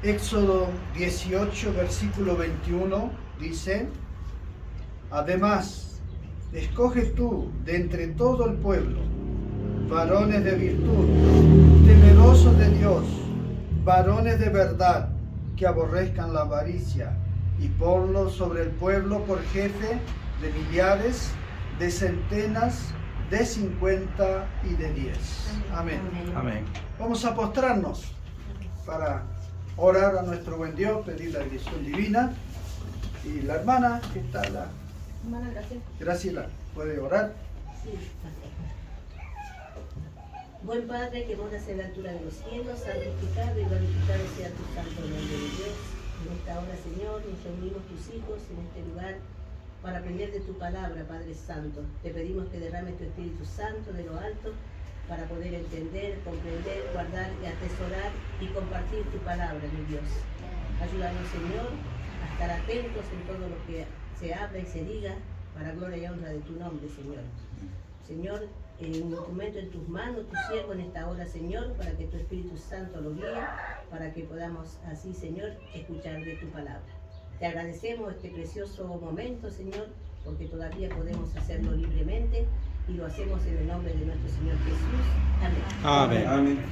Éxodo 18, versículo 21, dice: además, escoge tú de entre todo el pueblo varones de virtud, temerosos de Dios, varones de verdad, que aborrezcan la avaricia, y ponlos sobre el pueblo por jefe de millares, de centenas, de 50 y de 10. Amén. Amén. Vamos a postrarnos para orar a nuestro buen Dios, pedir la dirección divina. Y la hermana que está, la hermana Graciela, ¿puede orar? Sí. Buen Padre, que moras en la altura de los cielos, santificado y glorificado sea tu santo nombre de Dios. En esta hora, Señor, nos reunimos tus hijos en este lugar para aprender de tu palabra, Padre Santo. Te pedimos que derrames tu Espíritu Santo de lo alto para poder entender, comprender, guardar y atesorar y compartir tu palabra, mi Dios. Ayúdanos, Señor, a estar atentos en todo lo que se habla y se diga para gloria y honra de tu nombre, Señor. Señor, un instrumento en tus manos, tu siervo en esta hora, Señor, para que tu Espíritu Santo lo guíe, para que podamos así, Señor, escuchar de tu palabra. Te agradecemos este precioso momento, Señor, porque todavía podemos hacerlo libremente y lo hacemos en el nombre de nuestro Señor Jesús. Amén. Amén. Amén.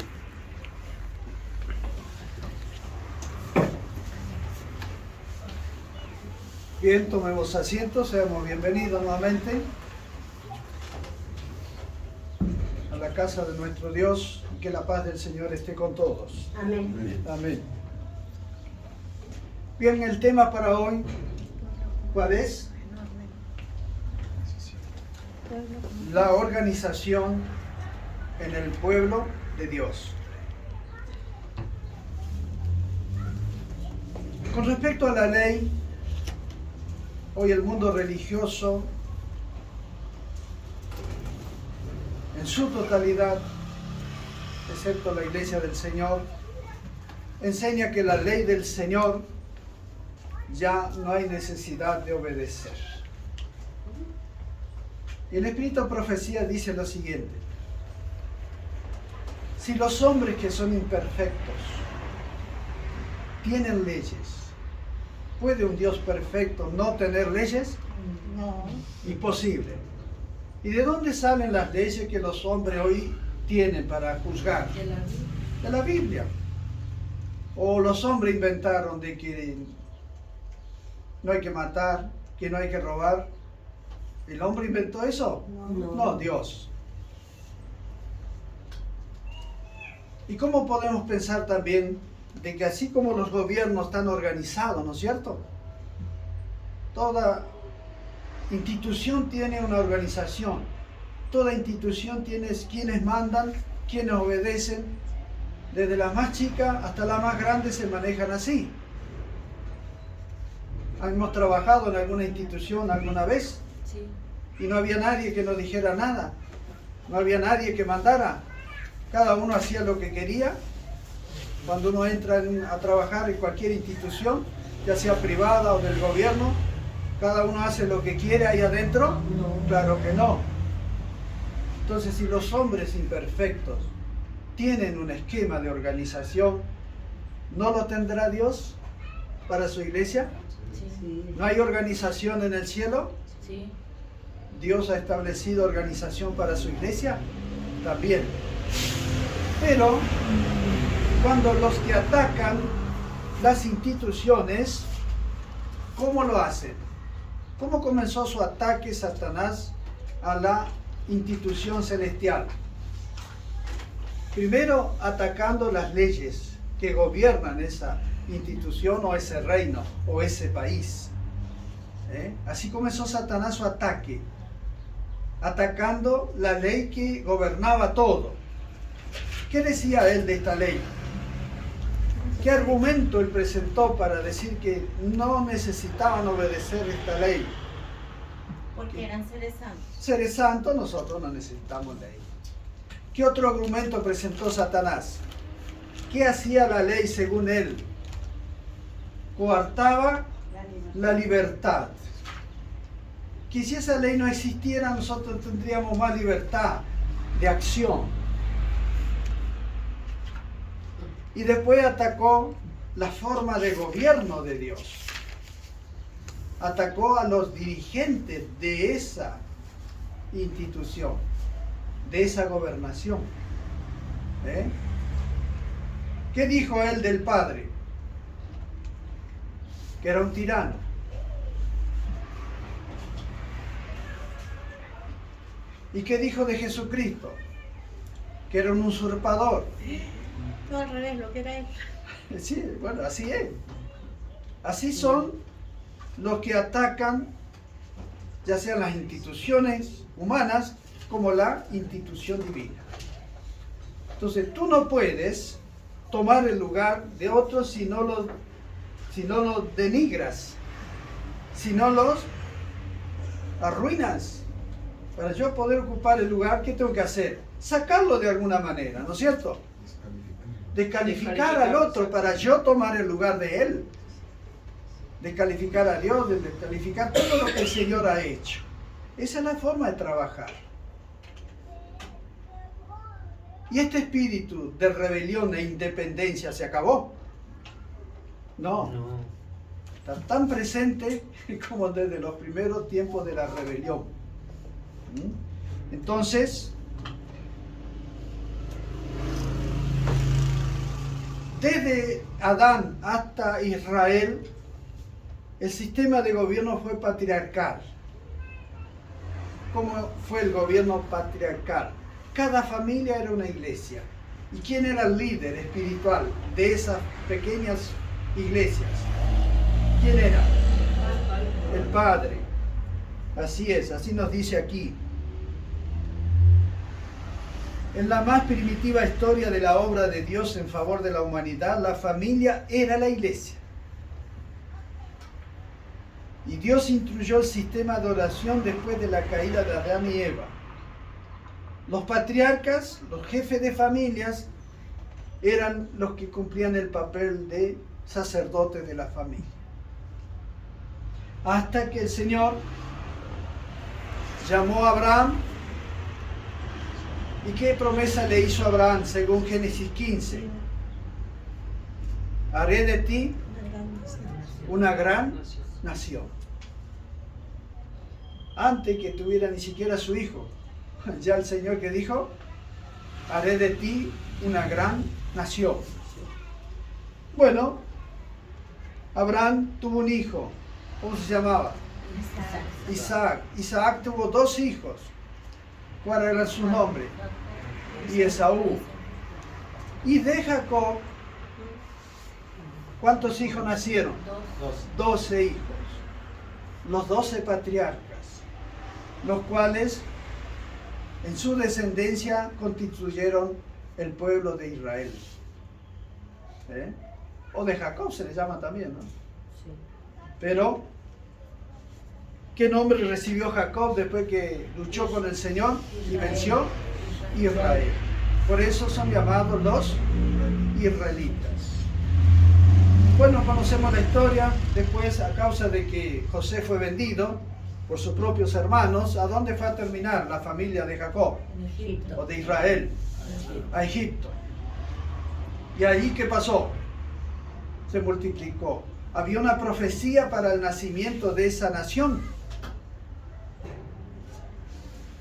Bien, tomemos asiento, seamos bienvenidos nuevamente a la casa de nuestro Dios, y que la paz del Señor esté con todos. Amén. Amén. Bien, el tema para hoy, ¿cuál es? La organización en el pueblo de Dios. Con respecto a la ley, hoy el mundo religioso, en su totalidad, excepto la Iglesia del Señor, enseña que la ley del Señor ya no hay necesidad de obedecer. Y el Espíritu de Profecía dice lo siguiente: si los hombres que son imperfectos tienen leyes, ¿puede un Dios perfecto no tener leyes? No. Imposible. ¿Y de dónde salen las leyes que los hombres hoy tienen para juzgar? De la Biblia. O los hombres inventaron de que no hay que matar, que no hay que robar. ¿El hombre inventó eso? No, Dios. ¿Y cómo podemos pensar también de que así como los gobiernos están organizados, ¿no es cierto? Toda institución tiene una organización. Toda institución tiene quienes mandan, quienes obedecen. Desde la más chica hasta la más grande se manejan así. ¿Hemos trabajado en alguna institución alguna vez? Sí. Y no había nadie que nos dijera nada. No había nadie que mandara. Cada uno hacía lo que quería. Cuando uno entra a trabajar en cualquier institución, ya sea privada o del gobierno, cada uno hace lo que quiere ahí adentro. No. Claro que no. Entonces, si los hombres imperfectos tienen un esquema de organización, ¿no lo tendrá Dios para su iglesia? Sí. ¿No hay organización en el cielo? Sí. ¿Dios ha establecido organización para su iglesia? También. Pero cuando los que atacan las instituciones, ¿cómo lo hacen? ¿Cómo comenzó su ataque Satanás a la institución celestial? Primero atacando las leyes que gobiernan esa institución o ese reino o ese país. Así comenzó Satanás su ataque, atacando la ley que gobernaba todo. ¿Qué decía él de esta ley? ¿Qué argumento él presentó para decir que no necesitaban obedecer esta ley? Porque eran seres santos. Seres santos, nosotros no necesitamos ley. ¿Qué otro argumento presentó Satanás? ¿Qué hacía la ley según él? Coartaba la libertad. Que si esa ley no existiera, nosotros tendríamos más libertad de acción. Y después atacó la forma de gobierno de Dios. Atacó a los dirigentes de esa institución, de esa gobernación. ¿Qué dijo él del Padre? Que era un tirano. ¿Y qué dijo de Jesucristo? Que era un usurpador. No, al revés, lo que era él. Sí, bueno, así es. Así son los que atacan, ya sean las instituciones humanas como la institución divina. Entonces, tú no puedes tomar el lugar de otros si no los denigras, si no los arruinas. Para yo poder ocupar el lugar, ¿qué tengo que hacer? Sacarlo de alguna manera, ¿no es cierto? Descalificar al otro para yo tomar el lugar de él. Descalificar a Dios, descalificar todo lo que el Señor ha hecho. Esa es la forma de trabajar. ¿Y este espíritu de rebelión e independencia se acabó? No. Está tan presente como desde los primeros tiempos de la rebelión. Entonces, desde Adán hasta Israel, el sistema de gobierno fue patriarcal. ¿Cómo fue el gobierno patriarcal? Cada familia era una iglesia. ¿Y quién era el líder espiritual de esas pequeñas iglesias? ¿Quién era? El Padre. Así es, así nos dice aquí. En la más primitiva historia de la obra de Dios en favor de la humanidad, la familia era la iglesia. Y Dios instruyó el sistema de oración después de la caída de Adán y Eva. Los patriarcas, los jefes de familias, eran los que cumplían el papel de sacerdotes de la familia. Hasta que el Señor llamó a Abraham. ¿Y qué promesa le hizo a Abraham según Génesis 15? Haré de ti una gran nación. Antes que tuviera ni siquiera su hijo, ya el Señor que dijo, haré de ti una gran nación. Bueno, Abraham tuvo un hijo. ¿Cómo se llamaba? Isaac. Isaac tuvo 2 hijos. ¿Cuál era su nombre? Y Esaú. Y de Jacob, ¿cuántos hijos nacieron? 12 hijos. Los 12 patriarcas, los cuales en su descendencia constituyeron el pueblo de Israel. O de Jacob se le llama también, ¿no? Pero, ¿qué nombre recibió Jacob después que luchó con el Señor y venció? Israel. Por eso son llamados los israelitas. Bueno, conocemos la historia. Después, a causa de que José fue vendido por sus propios hermanos, ¿a dónde fue a terminar la familia de Jacob? O de Israel. A Egipto. ¿Y allí qué pasó? Se multiplicó. Había una profecía para el nacimiento de esa nación.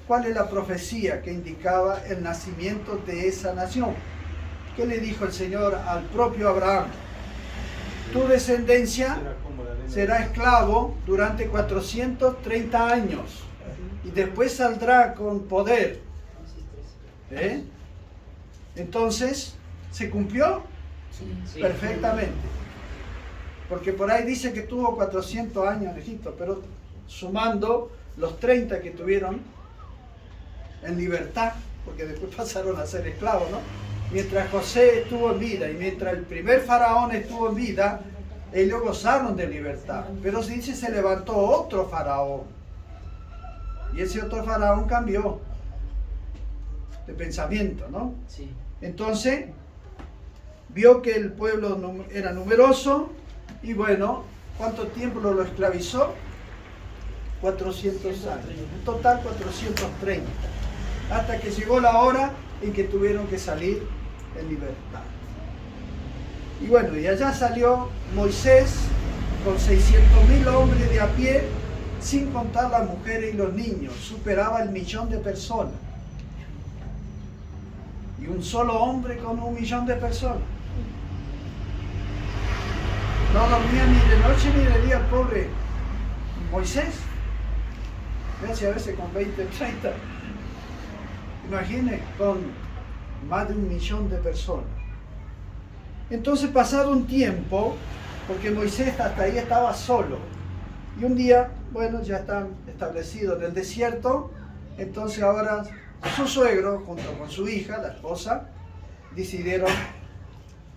¿Cuál es la profecía que indicaba el nacimiento de esa nación? ¿Qué le dijo el Señor al propio Abraham? Tu descendencia será esclavo durante 430 años y después saldrá con poder. Entonces, ¿se cumplió? Sí. Perfectamente. Porque por ahí dice que tuvo 400 años en Egipto, pero sumando los 30 que tuvieron en libertad, porque después pasaron a ser esclavos, ¿no? Mientras José estuvo en vida y mientras el primer faraón estuvo en vida, ellos gozaron de libertad. Pero se dice se levantó otro faraón. Y ese otro faraón cambió de pensamiento, ¿no? Sí. Entonces, vio que el pueblo era numeroso y bueno, ¿cuánto tiempo lo esclavizó? 400 años. En total 430. Hasta que llegó la hora en que tuvieron que salir en libertad. Y bueno, y allá salió Moisés con 600.000 hombres de a pie, sin contar las mujeres y los niños. Superaba el 1.000.000 de personas. Y un solo hombre con 1.000.000 de personas. No dormía ni de noche ni de día el pobre Moisés. Vean a veces con 20, 30. Imagine, con más de 1.000.000 de personas. Entonces, pasado un tiempo, porque Moisés hasta ahí estaba solo, y un día, bueno, ya están establecidos en el desierto, entonces ahora su suegro, junto con su hija, la esposa, decidieron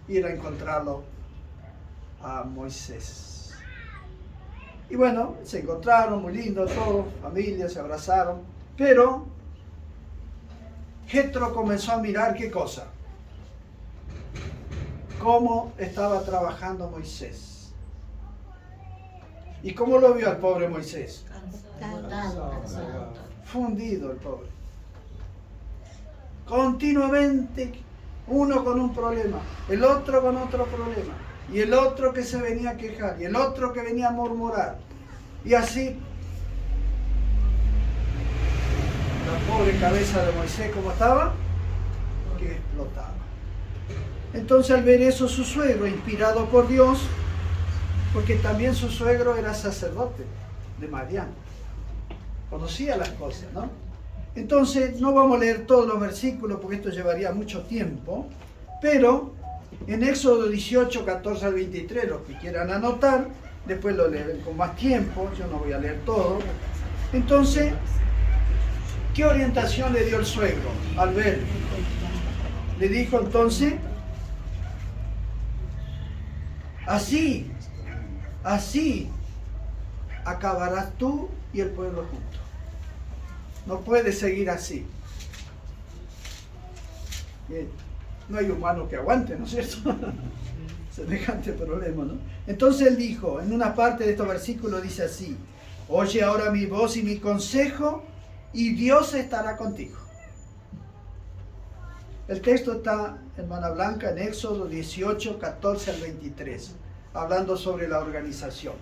ir a encontrarlo a Moisés. Y bueno, se encontraron, muy lindo todo, familia, se abrazaron, pero Jetro comenzó a mirar ¿qué cosa? Cómo estaba trabajando Moisés. ¿Y cómo lo vio al pobre Moisés? Fundido el pobre. Continuamente, uno con un problema, el otro con otro problema, y el otro que se venía a quejar, y el otro que venía a murmurar. Y así, la pobre cabeza de Moisés, ¿cómo estaba? Que explotaba. Entonces al ver eso su suegro, inspirado por Dios, porque también su suegro era sacerdote de Madián, conocía las cosas, ¿no? Entonces no vamos a leer todos los versículos porque esto llevaría mucho tiempo, pero en Éxodo 18, 14 al 23, los que quieran anotar, después lo leen con más tiempo, yo no voy a leer todo. Entonces, ¿qué orientación le dio el suegro al ver? Le dijo entonces, así acabarás tú y el pueblo juntos. No puede seguir así. Bien. No hay humano que aguante, ¿no es cierto? Semejante problema, ¿no? Entonces él dijo, en una parte de estos versículos dice así: oye ahora mi voz y mi consejo, y Dios estará contigo. El texto está, hermana Blanca, en Éxodo 18, 14 al 23, hablando sobre la organización.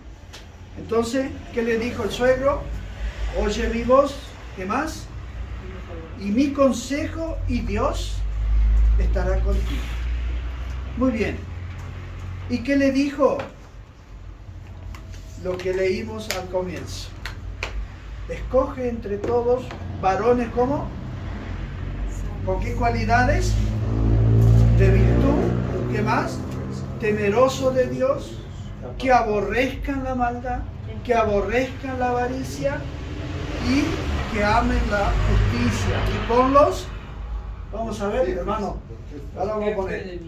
Entonces, ¿qué le dijo el suegro? Oye mi voz, ¿qué más? Y mi consejo, y Dios estará contigo. Muy bien. ¿Y qué le dijo? Lo que leímos al comienzo. Escoge entre todos varones, ¿cómo? ¿Con qué cualidades? De virtud, ¿qué más? Temeroso de Dios, que aborrezcan la maldad, que aborrezcan la avaricia y que amen la justicia. Y ponlos, vamos a ver, hermano, ahora vamos a poner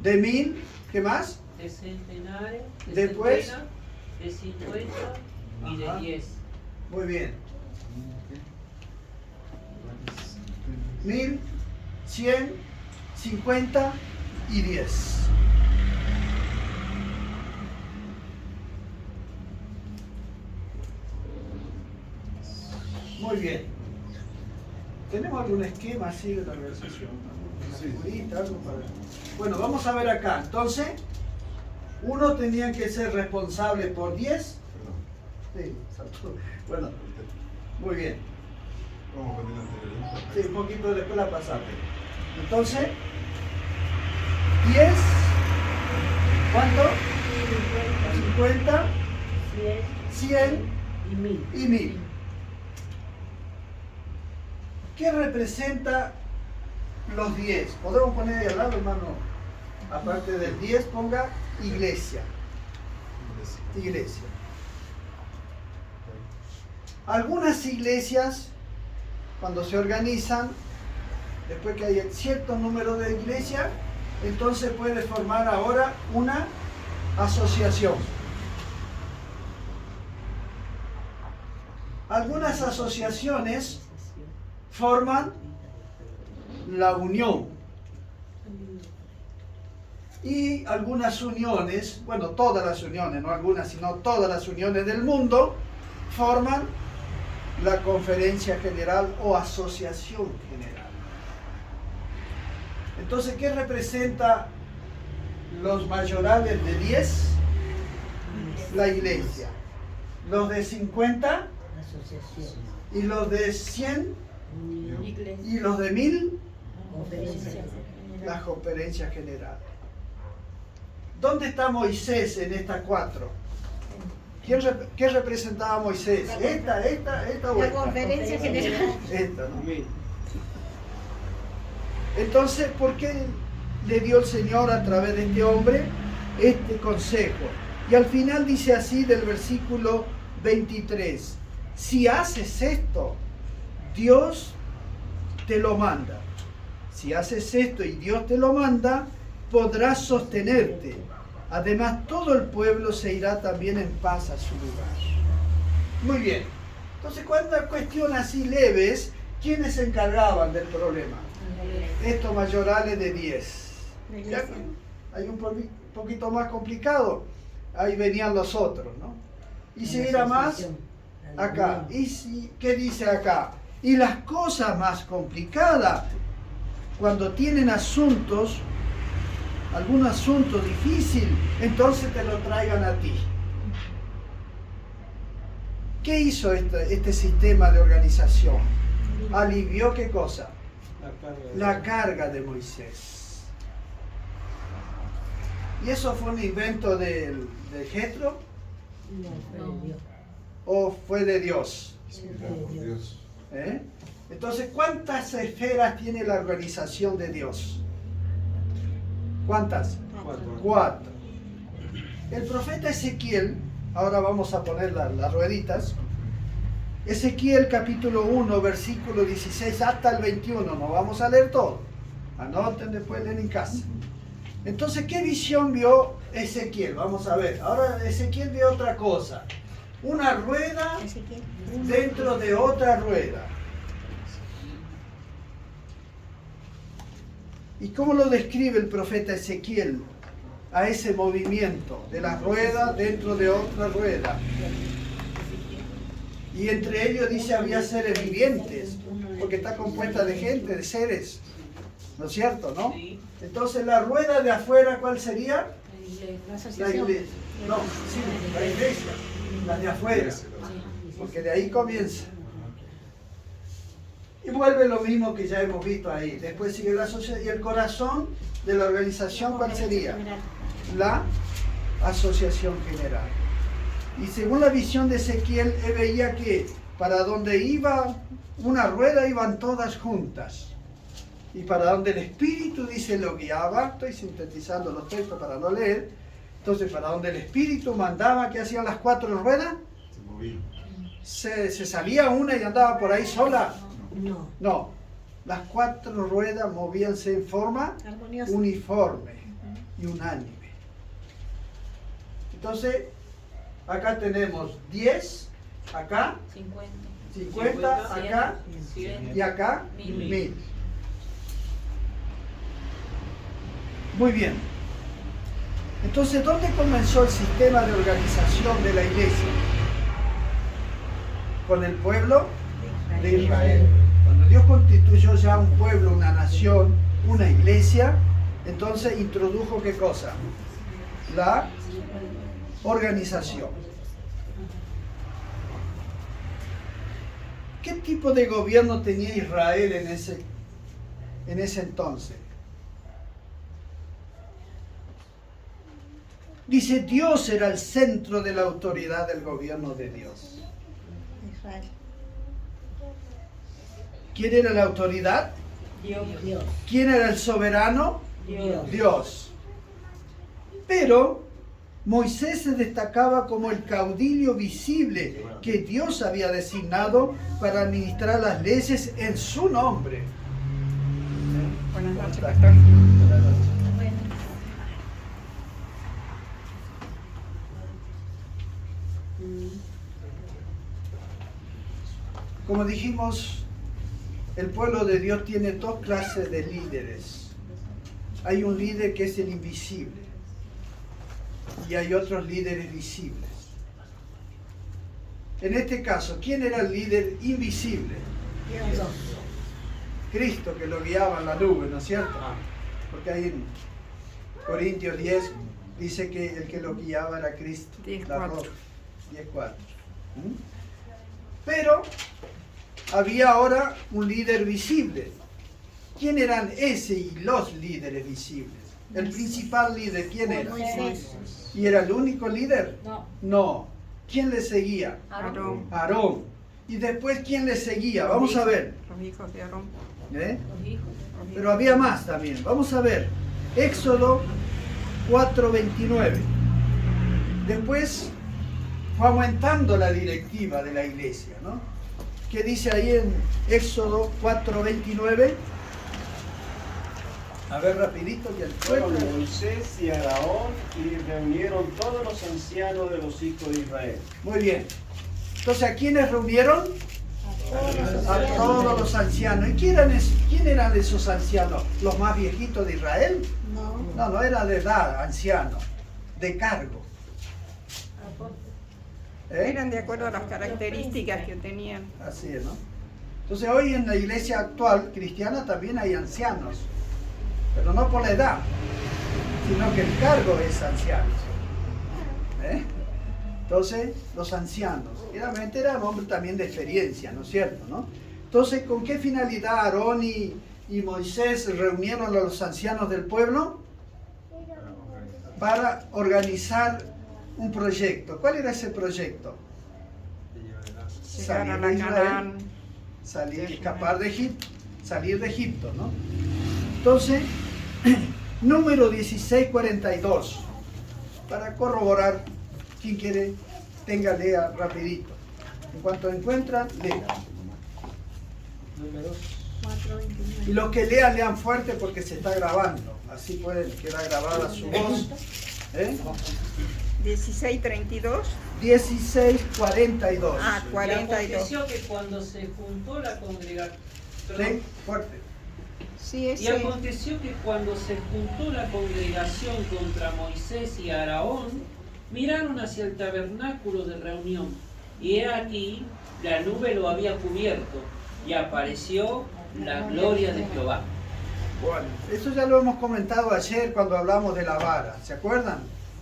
de 1000, ¿qué más? De centenares, después centena, de 50 y de 10. Muy bien. 1000, 100, 50 y 10. Muy bien. ¿Tenemos algún esquema así de la organización? ¿Una figurita, algo para...? Bueno, vamos a ver acá. Entonces, uno tenía que ser responsable por 10. Sí, bueno, muy bien. Sí, un poquito después la pasaste. Entonces, 10, ¿cuánto? 50, 100 y 1000. ¿Qué representa los 10? Podemos poner de al lado, hermano. Aparte del 10, ponga iglesia. Iglesia. Algunas iglesias, cuando se organizan, después que hay cierto número de iglesias, entonces puede formar ahora una asociación. Algunas asociaciones forman la unión. Y algunas uniones, bueno, todas las uniones, no algunas, sino todas las uniones del mundo, forman la conferencia general o asociación general. Entonces, ¿qué representa Los mayorales de 10, la iglesia. Los de 50 La asociación. y los de 100 y los de 1000, Conferencia. las conferencias generales. ¿Dónde está Moisés en estas 4? ¿Qué representaba a Moisés? ¿Esta o La esta? conferencia general. Esta, ¿no? Entonces, ¿por qué le dio el Señor a través de este hombre este consejo? Y al final dice así del versículo 23, si haces esto, Dios te lo manda. Si haces esto y Dios te lo manda, podrás sostenerte. Además, todo el pueblo se irá también en paz a su lugar. Muy bien. Entonces, cuando cuestiones así leves, ¿quiénes se encargaban del problema? Estos mayorales de 10. Ya hay un poquito más complicado. Ahí venían los otros, ¿no? Y si era más, acá. ¿Y si, qué dice acá? Y las cosas más complicadas, cuando tienen asuntos, algún asunto difícil, entonces te lo traigan a ti. ¿Qué hizo este sistema de organización? Alivió ¿qué cosa? La carga de Moisés. ¿Y eso fue un invento de Jetro? ¿O fue de Dios? ¿Eh? Entonces, ¿cuántas esferas tiene la organización de Dios? ¿Cuántas? 4. El profeta Ezequiel, ahora vamos a poner las rueditas. Ezequiel capítulo 1, versículo 16 hasta el 21, no vamos a leer todo. Anoten, después leen en casa. Entonces, ¿qué visión vio Ezequiel? Vamos a ver. Ahora Ezequiel vio otra cosa. Una rueda dentro de otra rueda. ¿Y cómo lo describe el profeta Ezequiel a ese movimiento de la rueda dentro de otra rueda? Y entre ellos dice había seres vivientes, porque está compuesta de gente, de seres, ¿no es cierto, no? Entonces la rueda de afuera, ¿cuál sería? La iglesia. No, sí, la iglesia, la de afuera, porque de ahí comienza. Y vuelve lo mismo que ya hemos visto ahí. Después sigue la sociedad. ¿Y el corazón de la organización cuál sería? La asociación general. Y según la visión de Ezequiel, él veía que para donde iba una rueda iban todas juntas. Y para donde el Espíritu, dice, lo guiaba, estoy sintetizando los textos para no leer, entonces para donde el Espíritu mandaba, ¿qué hacían las 4 ruedas? Se movían. ¿Se salía una y andaba por ahí sola? No. No, las 4 ruedas movíanse en forma Armoniosa. uniforme y unánime. Entonces, acá tenemos 10, acá 50, acá 100, y acá 1000. 1000. Muy bien. Entonces, ¿dónde comenzó el sistema de organización de la iglesia? Con el pueblo de Israel. Cuando Dios constituyó ya un pueblo, una nación, una iglesia, entonces introdujo ¿qué cosa? La organización. ¿Qué tipo de gobierno tenía Israel en ese entonces? Dice, Dios era el centro de la autoridad del gobierno de Dios. Israel. ¿Quién era la autoridad? Dios. ¿Quién era el soberano? Dios. Dios. Pero Moisés se destacaba como el caudillo visible que Dios había designado para administrar las leyes en su nombre. Buenas noches, pastor. Buenas noches. Como dijimos, el pueblo de Dios tiene 2 clases de líderes. Hay un líder que es el invisible y hay otros líderes visibles. En este caso, ¿quién era el líder invisible? Dios. Cristo, que lo guiaba en la nube, ¿no es cierto? Porque ahí Corintios 10 dice que el que lo guiaba era Cristo. 10:4. La roca. 10:4. Pero había ahora un líder visible. ¿Quién eran ese y los líderes visibles? El principal líder, ¿quién era? Moisés. ¿Y era el único líder? No. No. ¿Quién le seguía? Aarón. Aarón. ¿Y después quién le seguía? Vamos a ver. Los hijos de Aarón. ¿Eh? Los hijos. Pero había más también. Vamos a ver. Éxodo 4:29. Después fue aumentando la directiva de la iglesia, ¿no? ¿Qué dice ahí en Éxodo 4:29? A ver, rapidito que el Fueron pueblo. Moisés y Aarón y reunieron todos los ancianos de los hijos de Israel. Muy bien. Entonces, ¿a quiénes reunieron? A todos los ancianos. ¿Y quién eran esos ancianos? ¿Los más viejitos de Israel? No. No, no era de edad, anciano, de cargo. ¿Eh? Eran de acuerdo a las características que tenían. Así es, ¿no? Entonces hoy en la iglesia actual cristiana también hay ancianos, pero no por la edad, sino que el cargo es anciano. ¿Eh? Entonces, los ancianos, realmente eran hombres también de experiencia, ¿no es cierto? ¿No? Entonces, ¿con qué finalidad Aarón y Moisés reunieron a los ancianos del pueblo? Para organizar un proyecto. ¿Cuál era ese proyecto? Llegar a Salir la de Israel, Canaán. escapar de Egipto, salir de Egipto, ¿no? Entonces, número 1642, para corroborar, quien quiere, lea rapidito. En cuanto encuentran, lea. 4:29. Y los que lean fuerte porque se está grabando, así puede quedar grabada su voz. ¿Eh? 16:32. 1642. Ah, Y 42. aconteció que cuando se juntó la congregación. ¿Sí? Fuerte. Sí, Y ese. aconteció que cuando se juntó la congregación contra Moisés y Aarón, miraron hacia el tabernáculo de reunión, y he aquí, la nube lo había cubierto, y apareció la gloria de Jehová. Bueno, eso ya lo hemos comentado ayer cuando hablamos de la vara, ¿se acuerdan?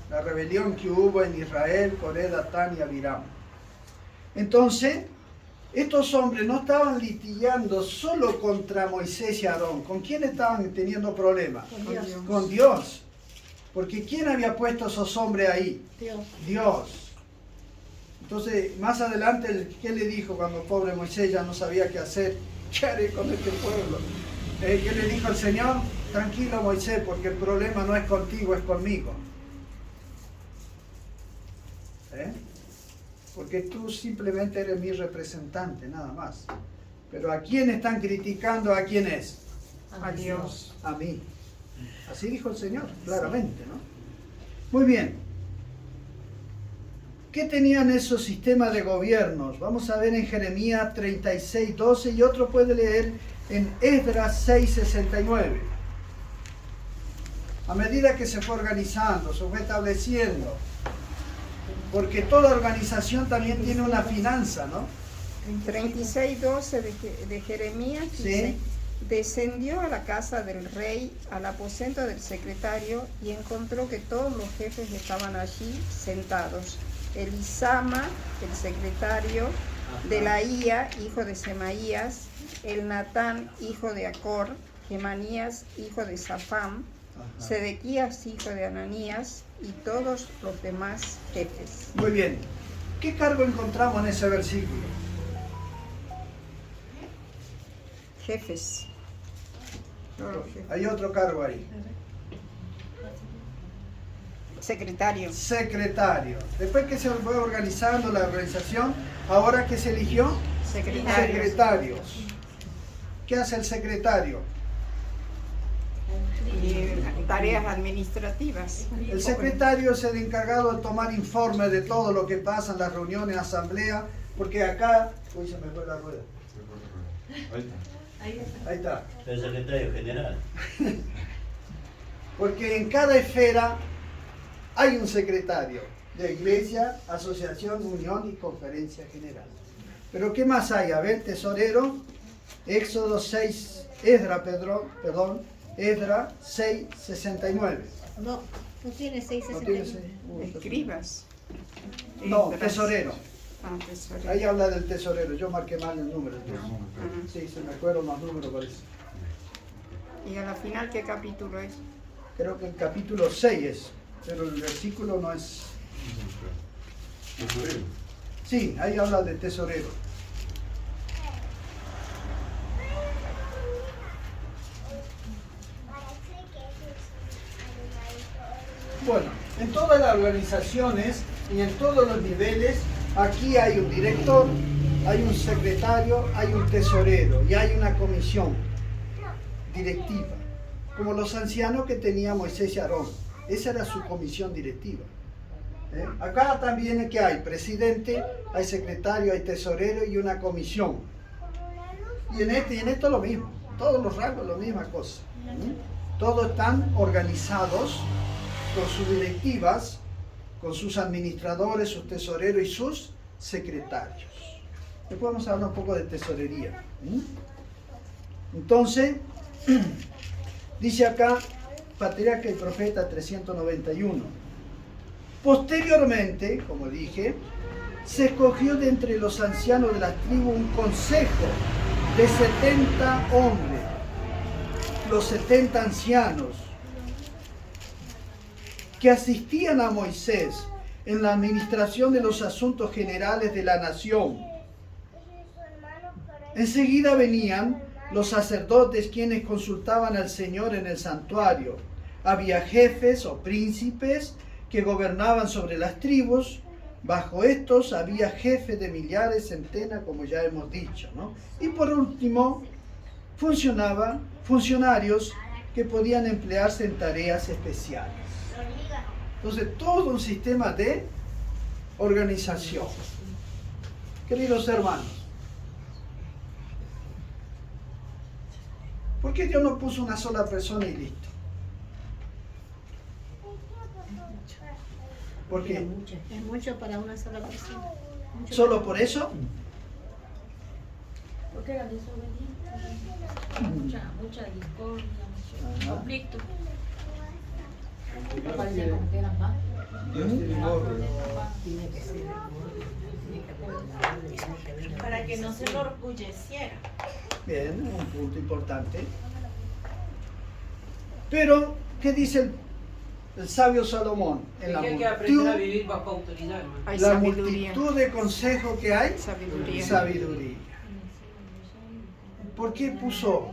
La rebelión que hubo en Israel, Coré, Datán y Abiram. Entonces, estos hombres no estaban litigando solo contra Moisés y Aarón. ¿Con quién estaban teniendo problemas? Con Dios. Con Dios. Porque ¿quién había puesto a esos hombres ahí? Dios. Dios. Entonces, más adelante, ¿qué le dijo cuando pobre Moisés ya no sabía qué hacer? ¿Qué haré con este pueblo? ¿Qué le dijo el Señor? Tranquilo, Moisés, porque el problema no es contigo, es conmigo. ¿Eh? Porque tú simplemente eres mi representante, nada más. Pero ¿a quién están criticando? ¿A quién es? A Dios. A mí. Así dijo el Señor, claramente, ¿no? Muy bien. ¿Qué tenían esos sistemas de gobiernos? Vamos a ver en Jeremías 36:12 y otro puede leer en Esdras 6:69. A medida que se fue organizando, se fue estableciendo, porque toda organización también tiene una finanza, ¿no? 36:12 de Jeremías dice: Sí. Descendió a la casa del rey, al aposento del secretario, y encontró que todos los jefes estaban allí sentados. Elisama, el secretario, Delaía, hijo de Semaías, el Natán, hijo de Acor, Gemanías, hijo de Safam, Ajá. Sedequías, hijo de Ananías, y todos los demás jefes. Muy bien. ¿Qué cargo encontramos en ese versículo? Jefes. Todos los jefes. Hay otro cargo ahí. Secretario. Secretario. Después que se fue organizando la organización, ¿ahora qué se eligió? Secretario. Secretarios. ¿Qué hace el secretario? Y tareas administrativas. El secretario es el encargado de tomar informes de todo lo que pasa en las reuniones, asamblea, porque acá... Uy, se me fue la rueda. Ahí está. El secretario general. Porque en cada esfera hay un secretario de iglesia, asociación, unión y conferencia general. Pero ¿qué más hay? A ver, tesorero, Éxodo 6, Esdras, perdón, Esdras 6:69. No, no tiene ¿No tiene 6:61. Escribas. No, Esdras. tesorero. Ah, tesorero. Ahí habla del tesorero. Yo marqué mal el número. Ajá. Sí, se me acuerdan los números, parece. ¿Y a la final qué capítulo es? Creo que el capítulo 6 es, pero el versículo no es. Sí, ahí habla de tesorero. Bueno, en todas las organizaciones y en todos los niveles, aquí hay un director, hay un secretario, hay un tesorero y hay una comisión directiva, como los ancianos que tenía Moisés y Aarón. Esa era su comisión directiva. Acá también es que hay presidente, hay secretario, hay tesorero y una comisión. Y en esto lo mismo, todos los rangos la misma cosa. Todos están organizados con sus directivas, con sus administradores, sus tesoreros y sus secretarios. Después vamos a hablar un poco de tesorería. Entonces, dice acá, Patriarca y Profeta 391. Posteriormente, como dije, se escogió de entre los ancianos de las tribus un consejo de 70 hombres, los 70 ancianos, que asistían a Moisés en la administración de los asuntos generales de la nación. Enseguida venían los sacerdotes quienes consultaban al Señor en el santuario. Había jefes o príncipes que gobernaban sobre las tribus. Bajo estos había jefes de millares, centenas, como ya hemos dicho, ¿no? Y por último, funcionarios que podían emplearse en tareas especiales. Entonces, todo un sistema de organización. Queridos hermanos, ¿por qué Dios no puso una sola persona y listo? ¿Por qué? Es mucho para una sola persona. Mucho ¿Solo por eso? Porque era desobediente, mucha discordia, mucho conflicto. Parecía como que eran más. Para que no se enorgulleciera. Bien, un punto importante. Pero, ¿qué dice el sabio Salomón? En la Hay que aprender a multitud, vivir bajo autoridad, hermano. Hay la sabiduría. multitud de consejos que hay, Sabiduría. sabiduría. ¿Por qué puso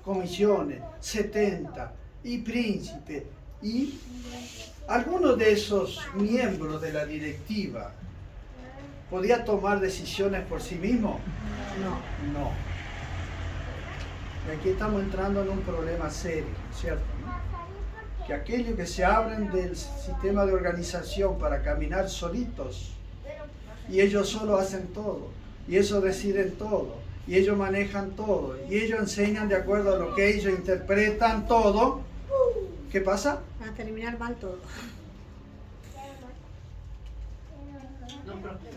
comisiones, 70 y príncipes? Y algunos de esos miembros de la directiva podía tomar decisiones por sí mismo. No. Y aquí estamos entrando en un problema serio, ¿cierto? ¿No? Que aquellos que se abren del sistema de organización para caminar solitos, y ellos solo hacen todo, y ellos deciden todo, y ellos manejan todo, y ellos enseñan de acuerdo a lo que ellos interpretan todo, ¿qué pasa? Va a terminar mal todo. No prospera.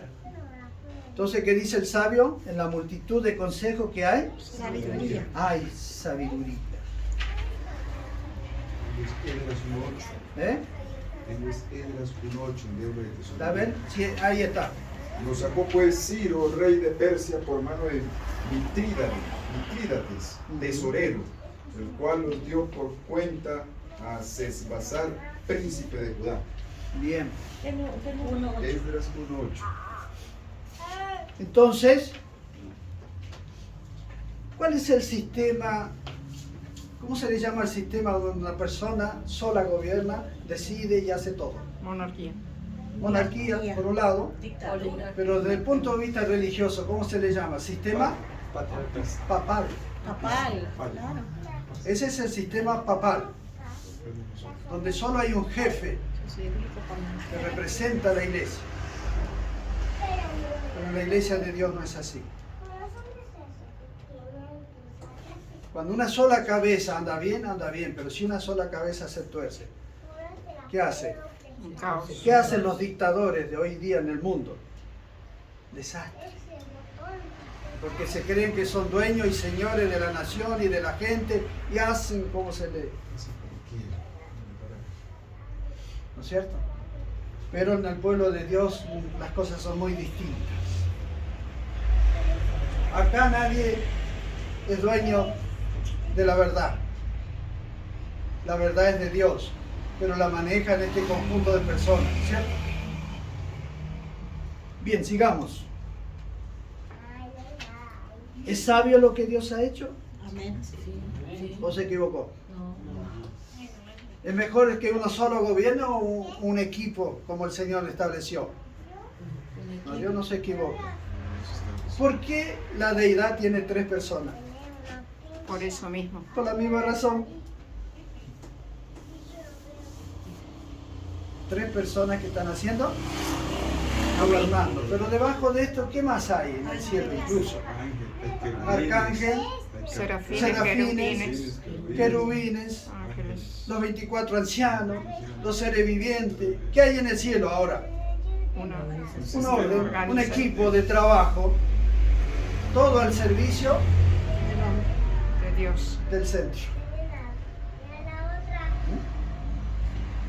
Entonces, ¿qué dice el sabio? En la multitud de consejos que hay, Sabiduría. hay sabiduría. Esdras 1:8. ¿Eh? En Esdras 1:8, en libro de Tesorería. A ver, sí, ahí está. Lo sacó pues Ciro, rey de Persia, por mano de Mitrídates, tesorero, el cual los dio por cuenta a Sesbazar, príncipe de Judá. Bien. Esdras 1:8. Entonces, ¿cuál es el sistema? ¿Cómo se le llama el sistema donde una persona sola gobierna, decide y hace todo? Monarquía. Monarquía, por un lado, Dictadura. pero desde el punto de vista religioso, ¿cómo se le llama? Sistema papal. Papal, claro. Ese es el sistema papal, donde solo hay un jefe que representa a la iglesia. Pero en la iglesia de Dios no es así. Cuando una sola cabeza anda bien, pero si una sola cabeza se tuerce, ¿qué hace? Un caos. ¿Qué hacen los dictadores de hoy día en el mundo? Desastre. porque se creen que son dueños y señores de la nación y de la gente y hacen como se le... ¿No es cierto? Pero en el pueblo de Dios las cosas son muy distintas. Acá nadie es dueño de la verdad. La verdad es de Dios, pero la maneja en este conjunto de personas, ¿cierto? Bien, sigamos. ¿Es sabio lo que Dios ha hecho? Amén. ¿O se equivocó? No. ¿Es mejor que uno solo gobierne o un equipo como el Señor estableció? No, Dios no se equivoca. ¿Por qué la deidad tiene 3 personas? Por eso mismo. Por la misma razón. 3 personas que están haciendo, gobernando. Pero debajo de esto, ¿qué más hay en el cielo incluso? Arcángel, serafines, querubines, ángeles. los 24 ancianos, los seres vivientes. ¿Qué hay en el cielo ahora? Una Un orden, un organización. equipo de trabajo, todo al servicio De Dios. del centro.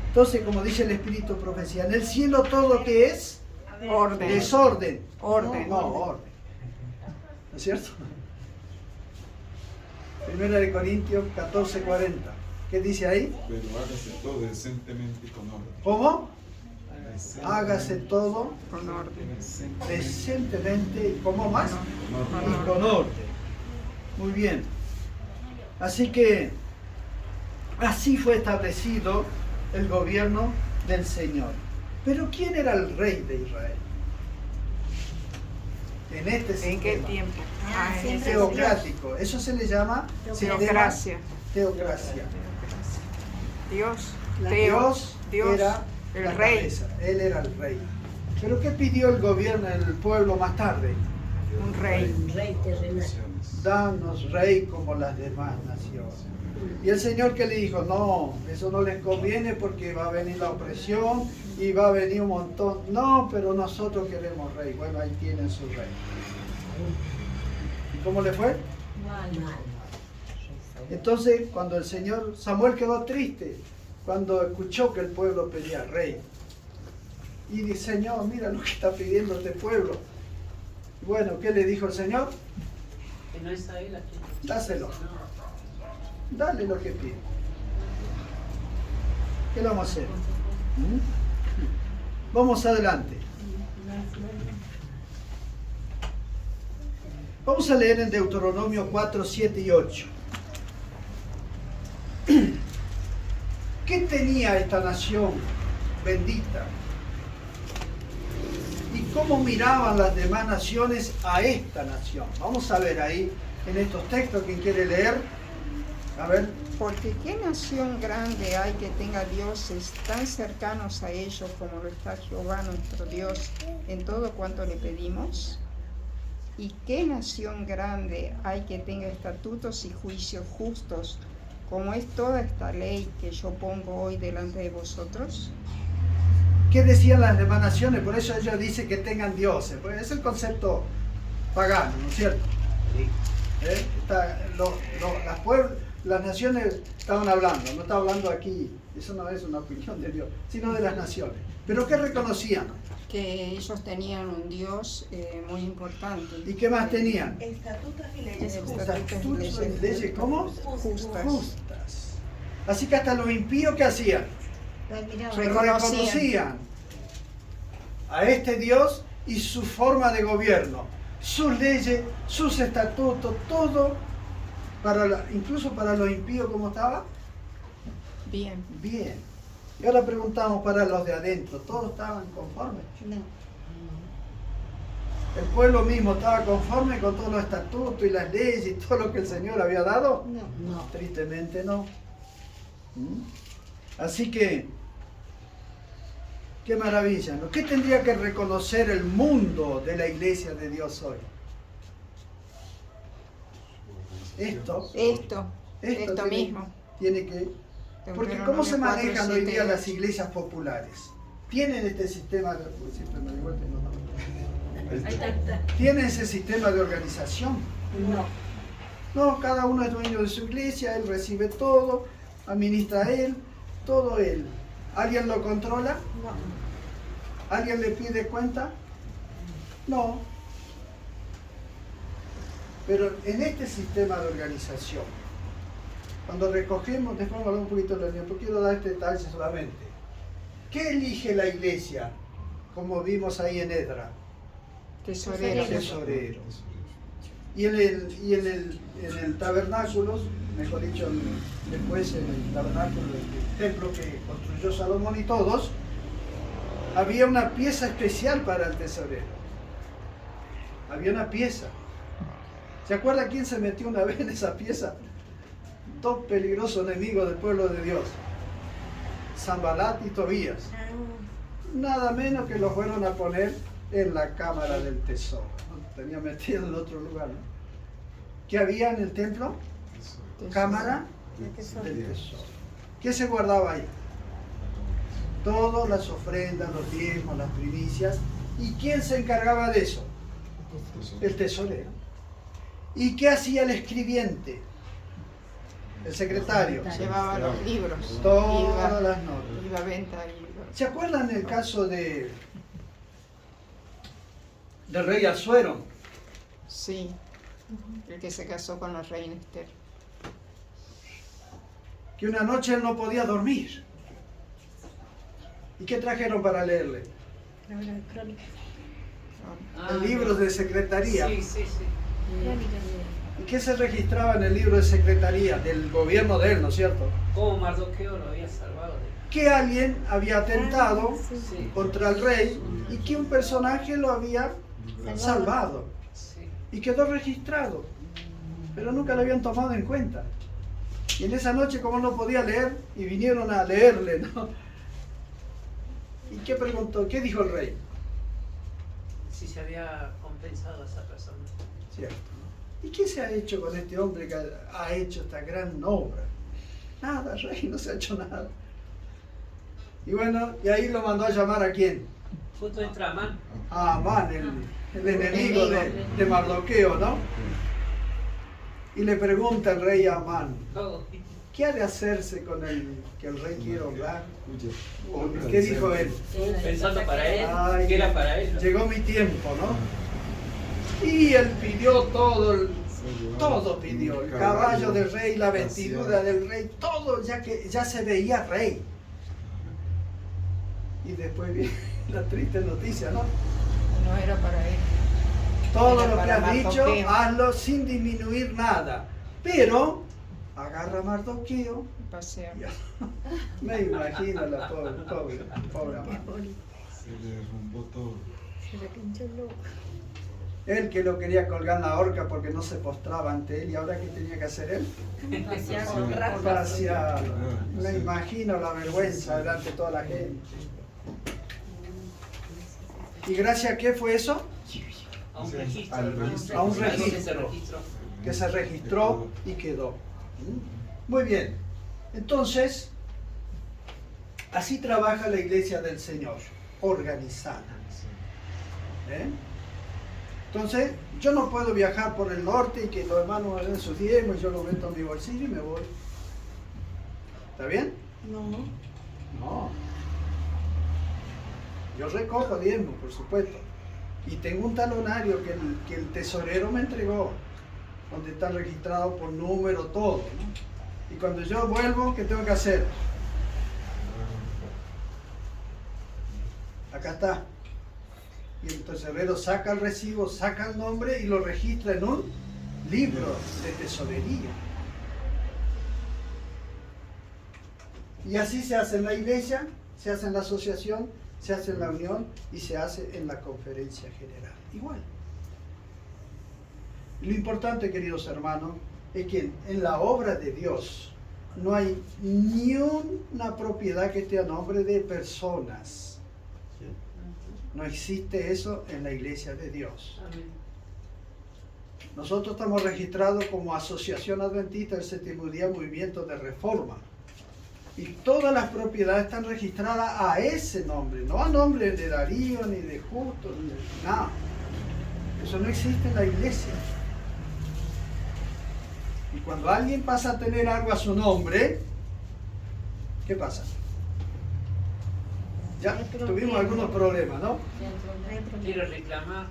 Entonces, como dice el Espíritu Profecía, en el cielo todo que es Orden. desorden. Orden. No, orden. ¿No es cierto? Primera de Corintios 14:40. ¿Qué dice ahí? Pero hágase todo decentemente y con orden. ¿Cómo? Hágase todo Con orden. decentemente y ¿cómo más? Con Y orden. con orden. Muy bien. Así que así fue establecido el gobierno del Señor. Pero ¿quién era el rey de Israel? En este ¿En qué sistema tiempo? Ah, en siempre ese teocrático. Eso se le llama sistema Teocracia. teocracia. Dios. Dios era el la rey. cabeza, él era el rey. Pero ¿qué pidió el gobierno en el pueblo más tarde? Un rey. Un rey terrenal. Danos rey como las demás naciones. Y el Señor que le dijo, no, eso no les conviene porque va a venir la opresión y va a venir un montón. No, pero nosotros queremos rey. Bueno, ahí tienen su rey. ¿Y cómo le fue? Mal. Entonces, cuando el Señor, Samuel quedó triste cuando escuchó que el pueblo pedía rey. Y dice, Señor, mira lo que está pidiendo este pueblo. Bueno, ¿qué le dijo el Señor? Que no es a él a quien... Dáselo. Dale lo que pide. ¿Qué lo vamos a hacer? Vamos adelante. Vamos a leer en Deuteronomio 4, 7 y 8. ¿Qué tenía esta nación bendita? ¿Y cómo miraban las demás naciones a esta nación? Vamos a ver ahí en estos textos, quien quiere leer. A ver, Porque qué nación grande hay que tenga dioses tan cercanos a ellos como lo está Jehová nuestro Dios en todo cuanto le pedimos. ¿Y qué nación grande hay que tenga estatutos y juicios justos como es toda esta ley que yo pongo hoy delante de vosotros? ¿qué decían las demás naciones? Por eso ellos dicen que tengan dioses. Pues es el concepto pagano, ¿no es cierto? Las naciones estaban hablando, no está hablando aquí, eso no es una opinión de Dios, sino de las naciones. ¿Pero qué reconocían? Que ellos tenían un Dios muy importante. ¿Y qué más tenían? Estatutos y leyes Estatutos y leyes, ¿cómo? Justas. Justas. Así que hasta los impíos, ¿qué hacían? Reconocían a este Dios y su forma de gobierno, sus leyes, sus estatutos, todo, incluso para los impíos, ¿cómo estaba? Bien. Bien. Y ahora preguntamos para los de adentro, ¿todos estaban conformes? No. ¿El pueblo mismo estaba conforme con todos los estatutos y las leyes y todo lo que el Señor había dado? No. Tristemente no. Así que, qué maravilla, ¿no? ¿Qué tendría que reconocer el mundo de la iglesia de Dios hoy? Esto Esto mismo. tiene que... Porque ¿cómo se manejan hoy día las iglesias populares? Tienen este sistema de... Siempre me doy vuelta y no. ¿Tiene ese sistema de organización? No. No, cada uno es dueño de su iglesia, él recibe todo, administra él, todo él. ¿Alguien lo controla? No. ¿Alguien le pide cuenta? No. Pero en este sistema de organización, cuando recogemos, después vamos a hablar un poquito de la unión, porque quiero dar este detalle solamente. ¿Qué elige la iglesia? Como vimos ahí en Edra. Tesorero. Tesorero. Y en el tabernáculo, mejor dicho, después en el tabernáculo, el templo que construyó Salomón y todos, había una pieza especial para el tesorero. Había una pieza. ¿Se acuerda quién se metió una vez en esa pieza? Dos peligrosos enemigos del pueblo de Dios. Sanbalat y Tobías. Nada menos que lo fueron a poner en la cámara del tesoro. Tenía metido en otro lugar, ¿no? ¿Qué había en el templo? Cámara del tesoro. ¿Qué se guardaba ahí? Todas las ofrendas, los diezmos, las primicias. ¿Y quién se encargaba de eso? El tesorero. ¿Y qué hacía el escribiente? El secretario. Llevaba los libros. Todas las notas. Iba a venta y ¿Se acuerdan el caso del rey Asuero? sí, el que se casó con la reina Esther. Que una noche él no podía dormir. ¿Y qué trajeron para leerle? La crónica. El libro de secretaría. Sí, sí, sí. ¿Y qué se registraba en el libro de secretaría del gobierno de él, no es cierto? Cómo Mardoqueo lo había salvado de... Que alguien había atentado Sí, contra el rey y que un personaje lo había salvado. sí. Y quedó registrado, pero nunca lo habían tomado en cuenta. Y en esa noche, como no podía leer, y vinieron a leerle, ¿no? ¿Y qué preguntó? ¿Qué dijo el rey? Si se había compensado a esa persona. Cierto. ¿Y qué se ha hecho con este hombre que ha hecho esta gran obra? Nada, rey, no se ha hecho nada. Y bueno, y ahí lo mandó a llamar ¿a quién? Justo entra Amán. A Amán, el enemigo de Mardoqueo, ¿no? Y le pregunta el rey a Amán, Todo. ¿qué ha de hacerse con el que el rey quiere honrar? ¿Qué dijo él? Pensando para él, Ay, que era para él. llegó mi tiempo, ¿no? Y él pidió todo pidió, el caballo del rey, la vestidura del rey, todo, ya que ya se veía rey. Y después viene la triste noticia, ¿no? No era para él. Todo Era lo que para has dicho, Mardoqueo. hazlo sin disminuir nada. Pero agarra a Mardoqueo. Paseo. Me imagino la pobre Amán. Se le derrumbó todo. Se le pinchó el loco. Él que lo quería colgar en la horca porque no se postraba ante él, y ahora ¿qué tenía que hacer él? Pasearlo. Me imagino la vergüenza delante de toda la gente. ¿Y gracias a qué fue eso? A un registro. Al registro. A un Algo que se registro. registró. Que se registró y quedó. Muy bien. Entonces, así trabaja la iglesia del Señor, organizada. ¿Eh? Entonces, yo no puedo viajar por el norte y que los hermanos me den sus diezmos y yo lo meto en mi bolsillo y me voy. ¿Está bien? No. No. Yo recojo diezmos, por supuesto. Y tengo un talonario que el tesorero me entregó, donde está registrado por número todo, ¿no? Y cuando yo vuelvo, ¿qué tengo que hacer? Acá está. Y el tesorero saca el recibo, saca el nombre y lo registra en un libro de tesorería. Y así se hace en la iglesia, se hace en la asociación, se hace en la unión y se hace en la conferencia general. Igual. Lo importante, queridos hermanos, es que en la obra de Dios no hay ni una propiedad que esté a nombre de personas. No existe eso en la iglesia de Dios. Amén. Nosotros estamos registrados como Asociación Adventista del Séptimo Día Movimiento de Reforma. Y todas las propiedades están registradas a ese nombre, no a nombre de Darío, ni de Justo, ni de nada. Eso no existe en la iglesia. Y cuando alguien pasa a tener algo a su nombre, ¿qué pasa? Ya tuvimos algunos problemas, ¿no? Quiero reclamar.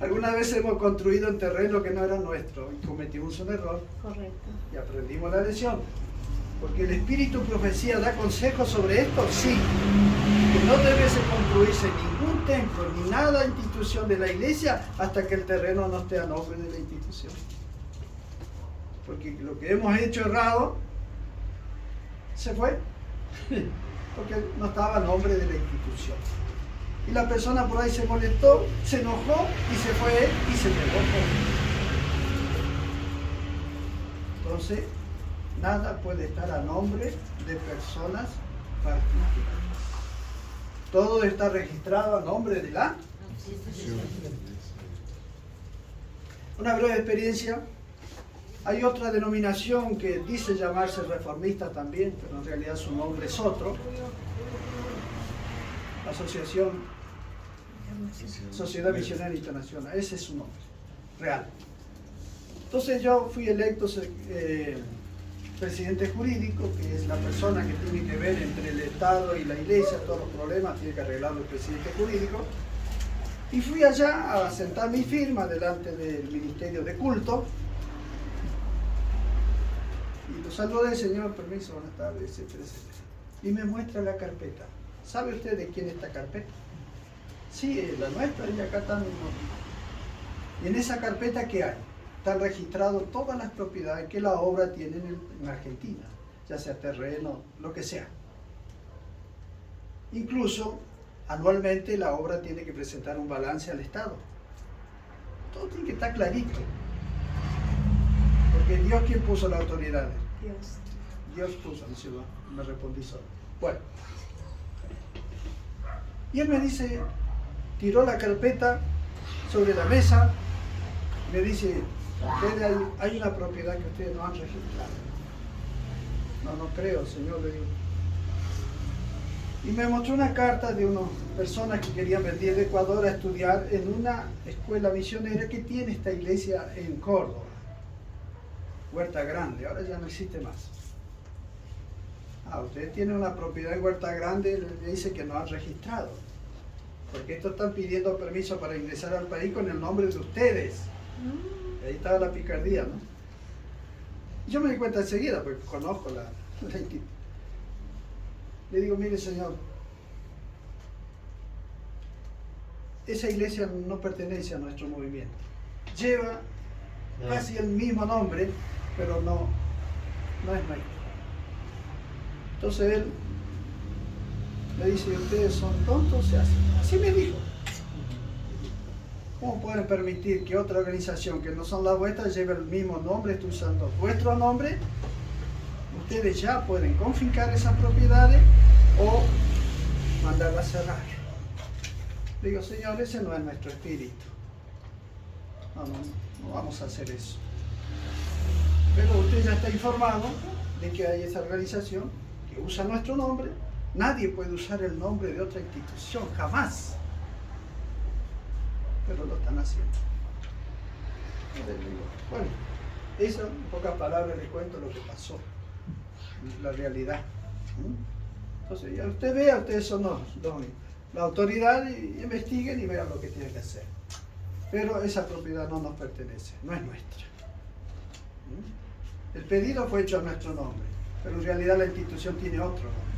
Alguna vez hemos construido un terreno que no era nuestro y cometimos un error Correcto. y aprendimos la lección. Porque el Espíritu Profecía da consejos sobre esto, sí. Que no debe construirse ningún templo ni nada institución de la iglesia hasta que el terreno no esté a nombre de la institución. Porque lo que hemos hecho errado se fue. Porque no estaba a nombre de la institución. Y la persona por ahí se molestó, se enojó y se fue él y se llevó todo. Entonces, nada puede estar a nombre de personas particulares. Todo está registrado a nombre de la institución. Una breve experiencia. Hay otra denominación que dice llamarse reformista también, pero en realidad su nombre es otro. Sociedad Misionera Internacional. Ese es su nombre, real. Entonces yo fui electo presidente jurídico, que es la persona que tiene que ver entre el Estado y la Iglesia, todos los problemas tiene que arreglarlo el presidente jurídico. Y fui allá a sentar mi firma delante del Ministerio de Culto. Y lo saludé, señor, permiso, buenas tardes, etcétera, etcétera. Y me muestra la carpeta. ¿Sabe usted de quién es esta carpeta? Sí, es la nuestra, y acá está mi nombre. Y en esa carpeta, ¿qué hay? Están registradas todas las propiedades que la obra tiene en Argentina, ya sea terreno, lo que sea. Incluso, anualmente la obra tiene que presentar un balance al Estado. Todo tiene que estar clarito. Porque Dios, ¿quién puso las autoridades? Dios puso, no me respondí solo. Bueno. Y él me dice, tiró la carpeta sobre la mesa, me dice, hay una propiedad que ustedes no han registrado. No creo, señor, le digo. Y me mostró una carta de unas personas que querían venir de Ecuador a estudiar en una escuela misionera que tiene esta iglesia en Córdoba. Huerta Grande, ahora ya no existe más. Ustedes tienen una propiedad en Huerta Grande, le dice que no han registrado. Porque estos están pidiendo permiso para ingresar al país con el nombre de ustedes. Ahí estaba la picardía, ¿no? Yo me di cuenta enseguida, porque conozco la institución. Le digo, mire señor, esa iglesia no pertenece a nuestro movimiento. Lleva casi el mismo nombre, pero no es nuestro. Entonces él me dice, ¿ustedes son tontos? Se hacen. Así me dijo. ¿Cómo pueden permitir que otra organización que no son la vuestra lleve el mismo nombre, esté usando vuestro nombre? Ustedes ya pueden confiscar esas propiedades o mandarlas a cerrar. Le digo, señor, ese no es nuestro espíritu. No vamos a hacer eso. Pero usted ya está informado de que hay esa organización que usa nuestro nombre. Nadie puede usar el nombre de otra institución, jamás. Pero lo están haciendo. Bueno, eso, en pocas palabras, les cuento lo que pasó, la realidad. Entonces, ya usted vea, ustedes son la autoridad, y investiguen y vean lo que tienen que hacer. Pero esa propiedad no nos pertenece, no es nuestra. El pedido fue hecho a nuestro nombre, pero en realidad la institución tiene otro nombre.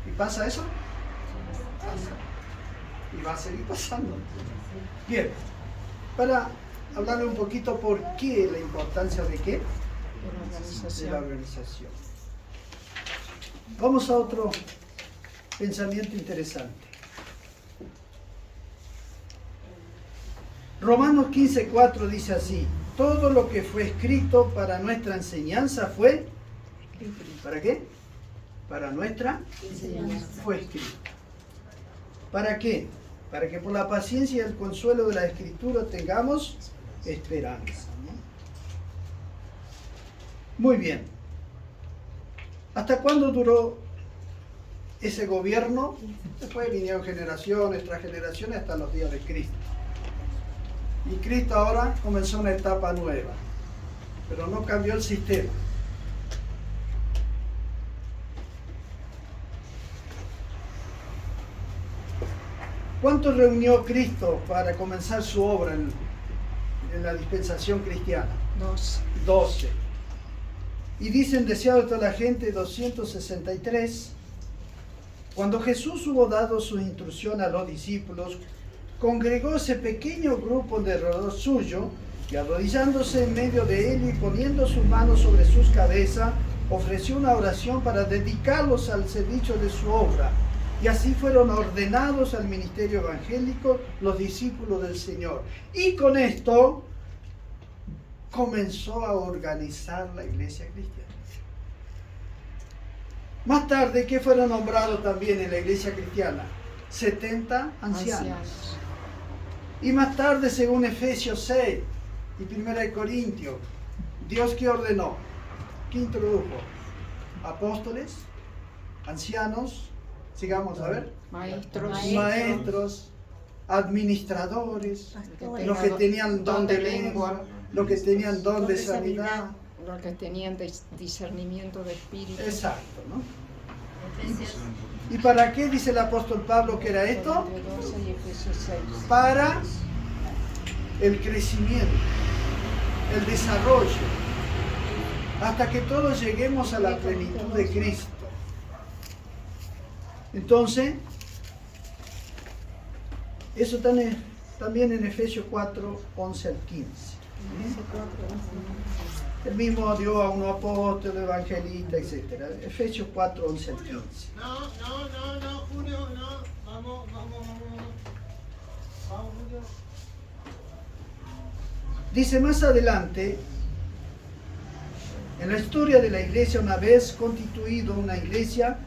¿Y pasa eso? Pasa. Y va a seguir pasando. Bien, para hablarle un poquito por qué, la importancia de qué, de la organización. Vamos a otro pensamiento interesante. Romanos 15:4 dice así: todo lo que fue escrito para nuestra enseñanza fue, ¿para qué? Para nuestra enseñanza fue escrito. ¿Para qué? Para que por la paciencia y el consuelo de la Escritura tengamos esperanza, ¿no? Muy bien. ¿Hasta cuándo duró ese gobierno? Después vinieron generaciones tras generaciones hasta los días de Cristo. Y Cristo ahora comenzó una etapa nueva, pero no cambió el sistema. ¿Cuánto reunió Cristo para comenzar su obra en la dispensación cristiana? 12. Y dicen, deseado de toda la gente, 263. Cuando Jesús hubo dado su instrucción a los discípulos, congregó ese pequeño grupo alrededor suyo, y arrodillándose en medio de él y poniendo sus manos sobre sus cabezas, ofreció una oración para dedicarlos al servicio de su obra. Y así fueron ordenados al ministerio evangélico los discípulos del Señor. Y con esto comenzó a organizar la iglesia cristiana. Más tarde, ¿qué fueron nombrados también en la iglesia cristiana? 70 ancianos. Y más tarde, según Efesios 6 y 1 Corintios, ¿Dios qué ordenó? ¿Qué introdujo? Apóstoles, ancianos, sigamos a ver, maestros, administradores, los que tenían don de lengua, los que tenían don de sanidad, los que tenían discernimiento de espíritu. Exacto, ¿no? ¿Y para qué dice el apóstol Pablo que era esto? Para el crecimiento, el desarrollo, hasta que todos lleguemos a la plenitud de Cristo. Entonces, eso también en Efesios 4, 11 al 15. El mismo dio a un apóstol, evangelista, etc. Efesios 4, 11 al 15. No, Julio, no. Vamos, Julio. Dice más adelante, en la historia de la iglesia, una vez constituido una iglesia,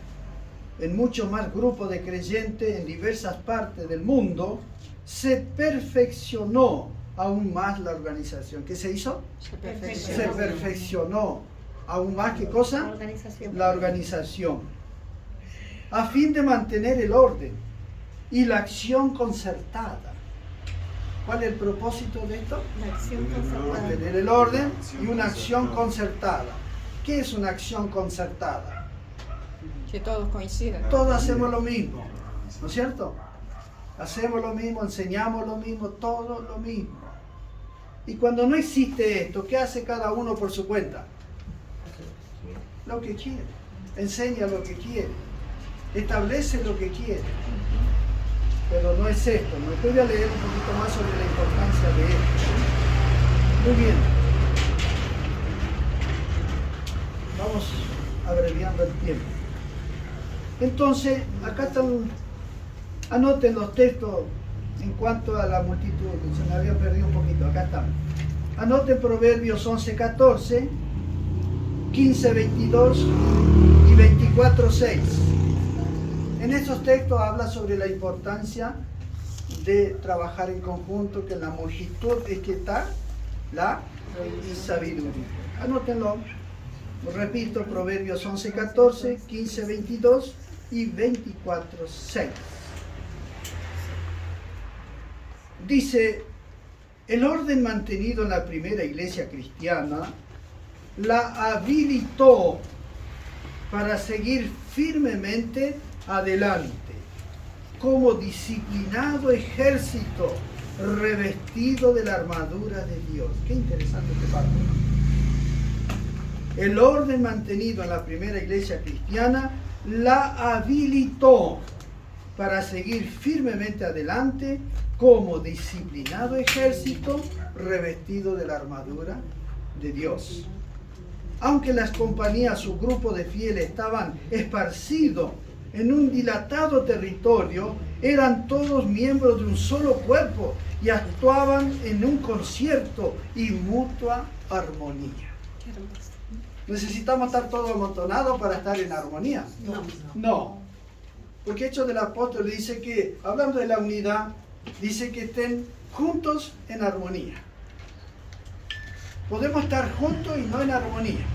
en muchos más grupos de creyentes en diversas partes del mundo, se perfeccionó aún más la organización. ¿Qué se hizo? Se perfeccionó aún más. ¿Qué cosa? La organización. A fin de mantener el orden y la acción concertada. ¿Cuál es el propósito de esto? La acción concertada. Mantener el orden y una acción concertada. ¿Qué es una acción concertada? Que todos coincidan. Todos hacemos lo mismo, ¿no es cierto? Hacemos lo mismo, enseñamos lo mismo, todo lo mismo. Y cuando no existe esto, ¿qué hace cada uno por su cuenta? Lo que quiere, enseña lo que quiere, establece lo que quiere. Pero no es esto, ¿no? Voy a leer un poquito más sobre la importancia de esto. Muy bien. Vamos abreviando el tiempo. Entonces, acá están, anoten los textos en cuanto a la multitud, se me había perdido un poquito, acá están. Anoten Proverbios 11, 14, 15, 22 y 24, 6. En estos textos habla sobre la importancia de trabajar en conjunto, que en la multitud es que está la sabiduría. Anótenlo. Repito, Proverbios 11, 14, 15, 22 y 24, 6. Dice, el orden mantenido en la primera iglesia cristiana la habilitó para seguir firmemente adelante, como disciplinado ejército revestido de la armadura de Dios. Qué interesante este parte. El orden mantenido en la primera iglesia cristiana la habilitó para seguir firmemente adelante como disciplinado ejército revestido de la armadura de Dios. Aunque las compañías o grupos de fieles estaban esparcidos en un dilatado territorio, eran todos miembros de un solo cuerpo y actuaban en un concierto y mutua armonía. ¿Necesitamos estar todos amontonados para estar en armonía? No. Porque Hechos del Apóstol dice que, hablando de la unidad, dice que estén juntos en armonía. Podemos estar juntos y no en armonía.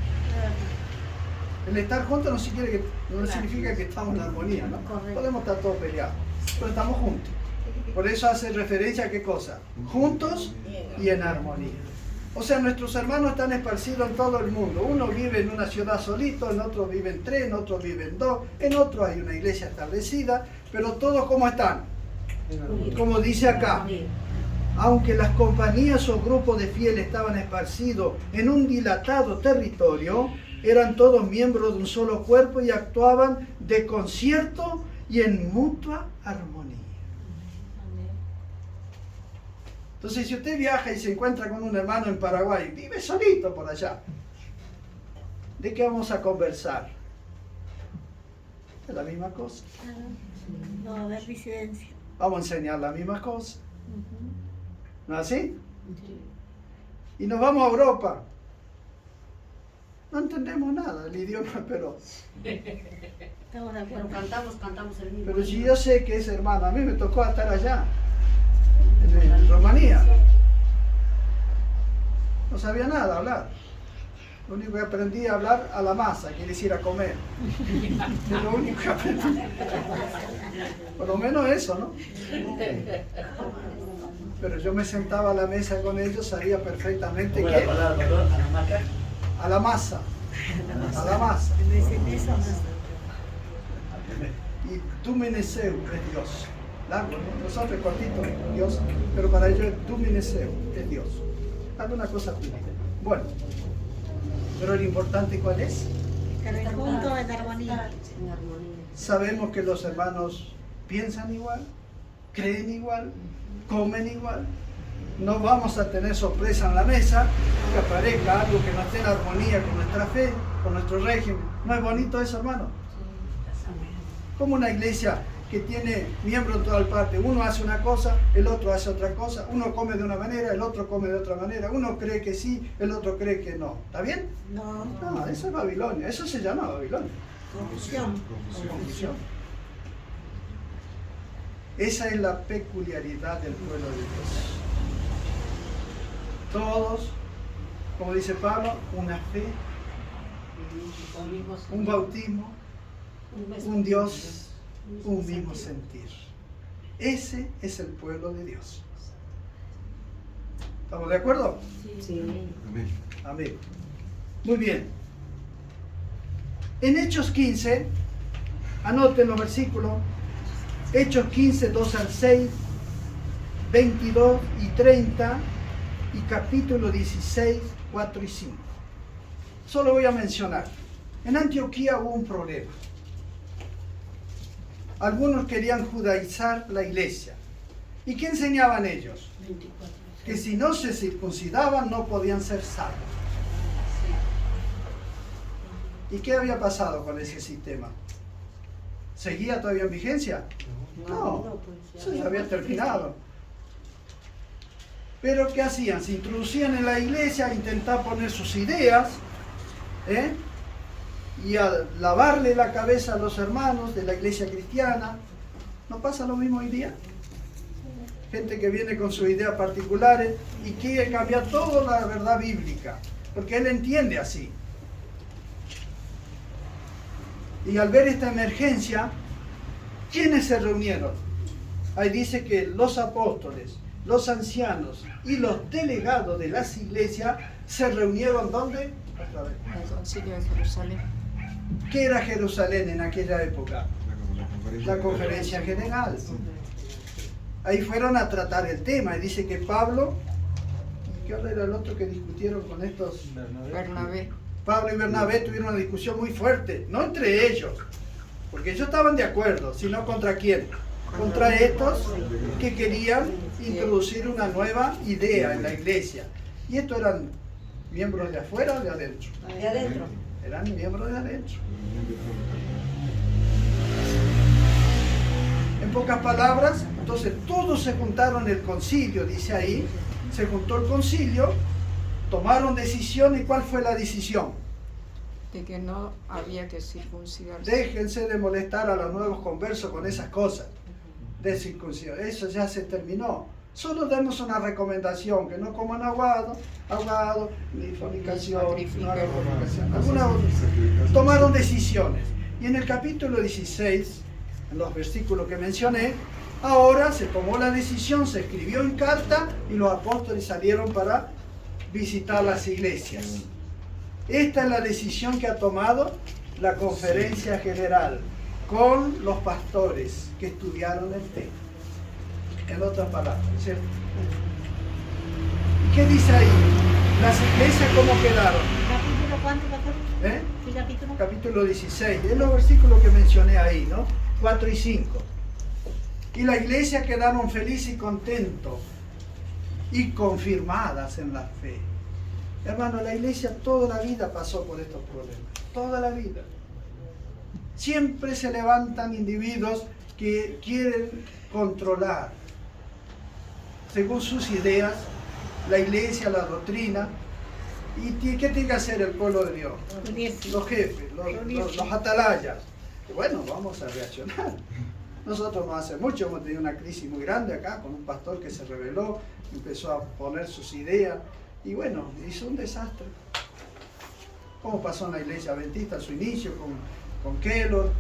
El estar juntos no significa que estamos en armonía, ¿no? Podemos estar todos peleados, pero estamos juntos. Por eso hace referencia a qué cosa. Juntos y en armonía. O sea, nuestros hermanos están esparcidos en todo el mundo. Uno vive en una ciudad solito, en otro vive en 3, en otro vive en 2, en otro hay una iglesia establecida, pero todos ¿cómo están? Como dice acá, aunque las compañías o grupos de fieles estaban esparcidos en un dilatado territorio, eran todos miembros de un solo cuerpo y actuaban de concierto y en mutua armonía. Entonces, si usted viaja y se encuentra con un hermano en Paraguay, vive solito por allá, ¿de qué vamos a conversar? Es la misma cosa. No va a haber disidencia. Vamos a enseñar la misma cosa. ¿No es así? Y nos vamos a Europa. No entendemos nada del idioma, pero Estamos de acuerdo. Cantamos el mismo. si yo sé que es hermano, a mí me tocó estar allá, en Rumanía. No sabía nada hablar. Lo único que aprendí a hablar a la masa, quiere decir a comer. Es lo único que aprendí. Por lo menos eso, ¿no? Pero yo me sentaba a la mesa con ellos, sabía perfectamente que... A la masa. A la masa. Y Dumeneseu es Dios. Largo, ¿no? Nosotros cortito, Dios, pero para ellos Dumeneseu es Dios. Alguna cosa pide. Bueno, pero lo importante ¿cuál es? Estar juntos en armonía. Sabemos que los hermanos piensan igual, creen igual, comen igual. No vamos a tener sorpresa en la mesa, que aparezca algo que no esté en armonía con nuestra fe, con nuestro régimen. ¿No es bonito eso, hermano? Como una iglesia que tiene miembros en todas partes. Uno hace una cosa, el otro hace otra cosa. Uno come de una manera, el otro come de otra manera. Uno cree que sí, el otro cree que no. ¿Está bien? No. No, eso es Babilonia. Eso se llama Babilonia. Confusión. Confusión. Esa es la peculiaridad del pueblo de Dios. Todos, como dice Pablo, una fe, un bautismo, un Dios, un mismo sentir. Ese es el pueblo de Dios. ¿Estamos de acuerdo? Sí. Amén. Muy bien. En Hechos 15, anoten los versículos, Hechos 15, 2 al 6, 22 y 30 y capítulo 16, 4 y 5. Solo voy a mencionar. En Antioquía hubo un problema. Algunos querían judaizar la iglesia. ¿Y qué enseñaban ellos? Que si no se circuncidaban no podían ser salvos. ¿Y qué había pasado con ese sistema? ¿Seguía todavía en vigencia? No, eso ya había terminado. Pero ¿qué hacían? Se introducían en la iglesia, intentaban poner sus ideas, y a lavarle la cabeza a los hermanos de la iglesia cristiana. ¿No pasa lo mismo hoy día? Gente que viene con sus ideas particulares y quiere cambiar toda la verdad bíblica, porque él entiende así. Y al ver esta emergencia, ¿quiénes se reunieron? Ahí dice que los apóstoles, los ancianos y los delegados de las iglesias se reunieron ¿dónde? En el concilio de Jerusalén. ¿Qué era Jerusalén en aquella época? La conferencia general. Ahí fueron a tratar el tema y dice que Pablo, ¿qué hora era el otro que discutieron con estos? Bernabé. Pablo y Bernabé tuvieron una discusión muy fuerte, no entre ellos, porque ellos estaban de acuerdo, sino contra quién, contra estos que querían introducir una nueva idea en la iglesia. Y estos eran miembros de afuera o de adentro. De adentro. Eran miembros de adentro. En pocas palabras, entonces todos se juntaron en el concilio, dice ahí, se juntó el concilio, tomaron decisión. ¿Y cuál fue la decisión? De que no había que circuncidarse. Déjense de molestar a los nuevos conversos con esas cosas de circuncisión. Eso ya se terminó. Solo demos una recomendación, que no coman ahogado, ni fornicación, no hagan fornicación. Tomaron decisiones. Y en el capítulo 16, en los versículos que mencioné, Ahora se tomó la decisión, se escribió en carta y los apóstoles salieron para visitar las iglesias. Esta es la decisión que ha tomado la conferencia general con los pastores que estudiaron el tema. En otras palabras, ¿cierto? ¿Y qué dice ahí? Las iglesias, ¿cómo quedaron? ¿Capítulo cuánto, pastor? ¿Eh? ¿Qué capítulo? Capítulo 16. Es los versículos que mencioné ahí, ¿no? 4 y 5. Y las iglesias quedaron felices y contentos y confirmadas en la fe. Hermano, la iglesia toda la vida pasó por estos problemas. Toda la vida. Siempre se levantan individuos que quieren controlar, según sus ideas, la iglesia, la doctrina. ¿Y qué tiene que hacer el pueblo de Dios? Los jefes, los atalayas. Bueno, vamos a reaccionar. Nosotros no hace mucho hemos tenido una crisis muy grande acá con un pastor que se rebeló, empezó a poner sus ideas y bueno, hizo un desastre. Como pasó en la iglesia adventista a su inicio con Keller,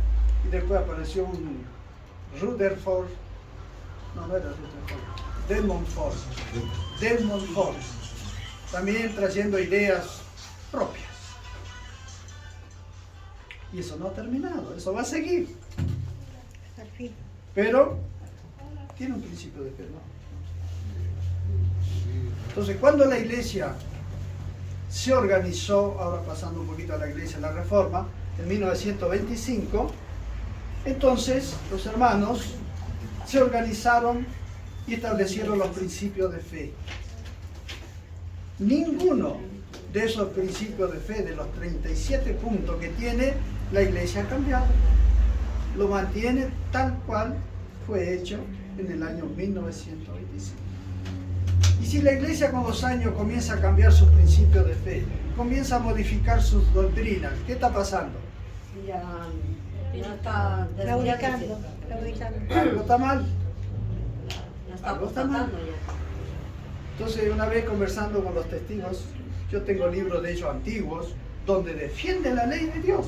y después apareció un Rutherford, no era Rutherford, Desmond Ford, también trayendo ideas propias. Y eso no ha terminado, eso va a seguir. Pero tiene un principio de fe, ¿no? Entonces, cuando la iglesia se organizó, ahora pasando un poquito a la iglesia de la Reforma, en 1925, entonces los hermanos se organizaron y establecieron los principios de fe. Ninguno de esos principios de fe, de los 37 puntos que tiene, la iglesia ha cambiado. Lo mantiene tal cual fue hecho en el año 1925. Y si la iglesia con los años comienza a cambiar sus principios de fe, comienza a modificar sus doctrinas, ¿qué está pasando? Ya está Claudicando. Algo está mal. Ya está Algo está mal. apostatando ya. Entonces, una vez conversando con los testigos, yo tengo libros de ellos antiguos, donde defienden la ley de Dios.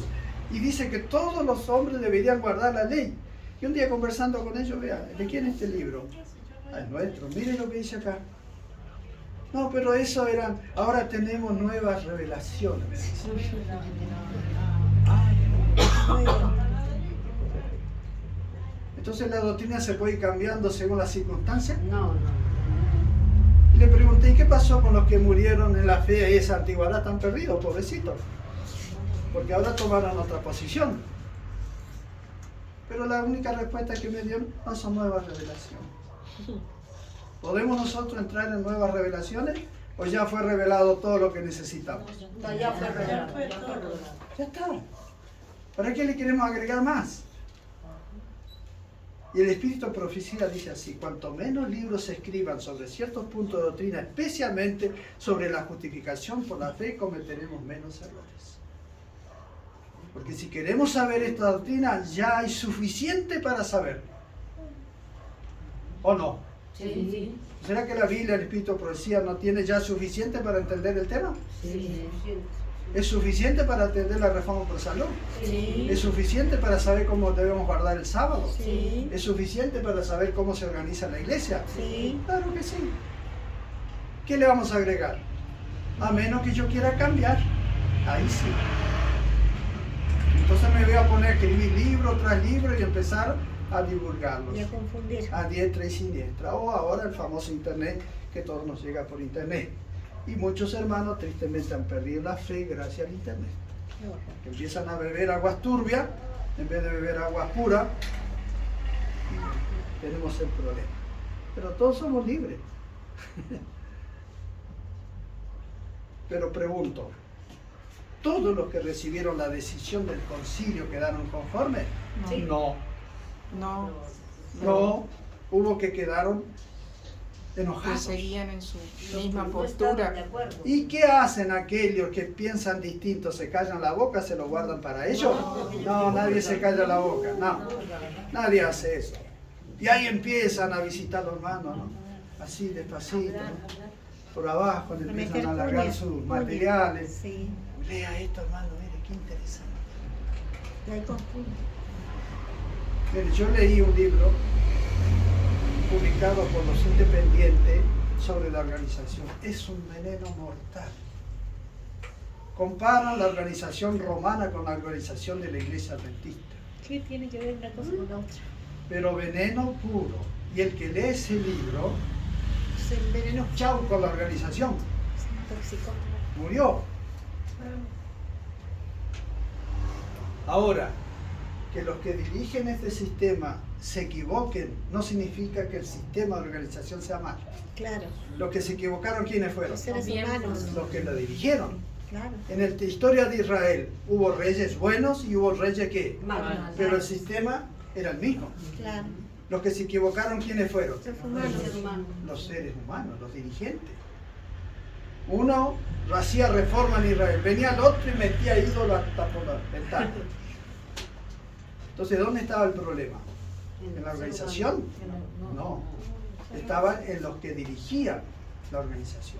Y dice que todos los hombres deberían guardar la ley. Y un día conversando con ellos, vea, ¿de quién es este libro? Ah, es nuestro, miren lo que dice acá. No, pero eso eran, ahora tenemos nuevas revelaciones. Entonces la doctrina se puede ir cambiando según las circunstancias. No. Y le pregunté, ¿y qué pasó con los que murieron en la fe y esa antigüedad? Están perdidos, pobrecitos. Porque ahora tomaron otra posición. Pero la única respuesta que me dieron no son nuevas revelaciones. ¿Podemos nosotros entrar en nuevas revelaciones o ya fue revelado todo lo que necesitamos? Ya fue revelado. Ya está. ¿Para qué le queremos agregar más? Y el Espíritu de Profecía dice así: cuanto menos libros se escriban sobre ciertos puntos de doctrina, especialmente sobre la justificación por la fe, cometeremos menos errores. Porque si queremos saber esta doctrina, ya hay suficiente para saber. ¿O no? Sí. ¿Será que la Biblia, el Espíritu de Profecía, no tiene ya suficiente para entender el tema? Sí. ¿Es suficiente para entender la reforma por salud? Sí. ¿Es suficiente para saber cómo debemos guardar el sábado? Sí. ¿Es suficiente para saber cómo se organiza la iglesia? Sí. Claro que sí. ¿Qué le vamos a agregar? A menos que yo quiera cambiar. Ahí sí. Entonces me voy a poner a escribir libro tras libro y empezar a divulgarlos. Y a confundir. A diestra y siniestra. O ahora el famoso internet, que todo nos llega por internet. Y muchos hermanos tristemente han perdido la fe gracias al internet. Que empiezan a beber aguas turbias en vez de beber aguas puras. Y tenemos el problema. Pero todos somos libres. Pero pregunto, ¿todos los que recibieron la decisión del concilio quedaron conformes? Sí. No. No, Hubo que quedaron que enojados. seguían en su misma No estaban de postura. acuerdo. ¿Y qué hacen aquellos que piensan distinto? ¿Se callan la boca? ¿Se lo guardan para ellos? No, nadie se calla la boca. No, nadie hace eso. Y ahí empiezan a visitar a los hermanos, ¿no? Así despacito, ¿no? Por abajo, le empiezan a alargar sus materiales. Sí. Lea esto, hermano, mire, qué interesante. Y ahí confunde. Mire, yo leí un libro publicado por los independientes sobre la organización. Es un veneno mortal. Comparan la organización romana con la organización de la Iglesia Adventista. ¿Qué tiene que ver una cosa con la otra? Pero veneno puro. Y el que lee ese libro, Se envenenó. chau con la organización, Se intoxicó. murió. Ahora, que los que dirigen este sistema se equivoquen no significa que el sistema de organización sea malo. Claro. Los que se equivocaron, ¿quiénes fueron? Los seres Miembros. humanos. Los que lo dirigieron. Claro. En la historia de Israel hubo reyes buenos y hubo reyes que... Malos. Pero el sistema era el mismo. Claro. Los que se equivocaron, ¿quiénes fueron? Los humanos. Los seres humanos, los dirigentes. Uno hacía reforma en Israel, venía el otro y metía ídolo hasta por la ventana. Entonces, ¿dónde estaba el problema? ¿En la organización? No. Estaba en los que dirigían la organización.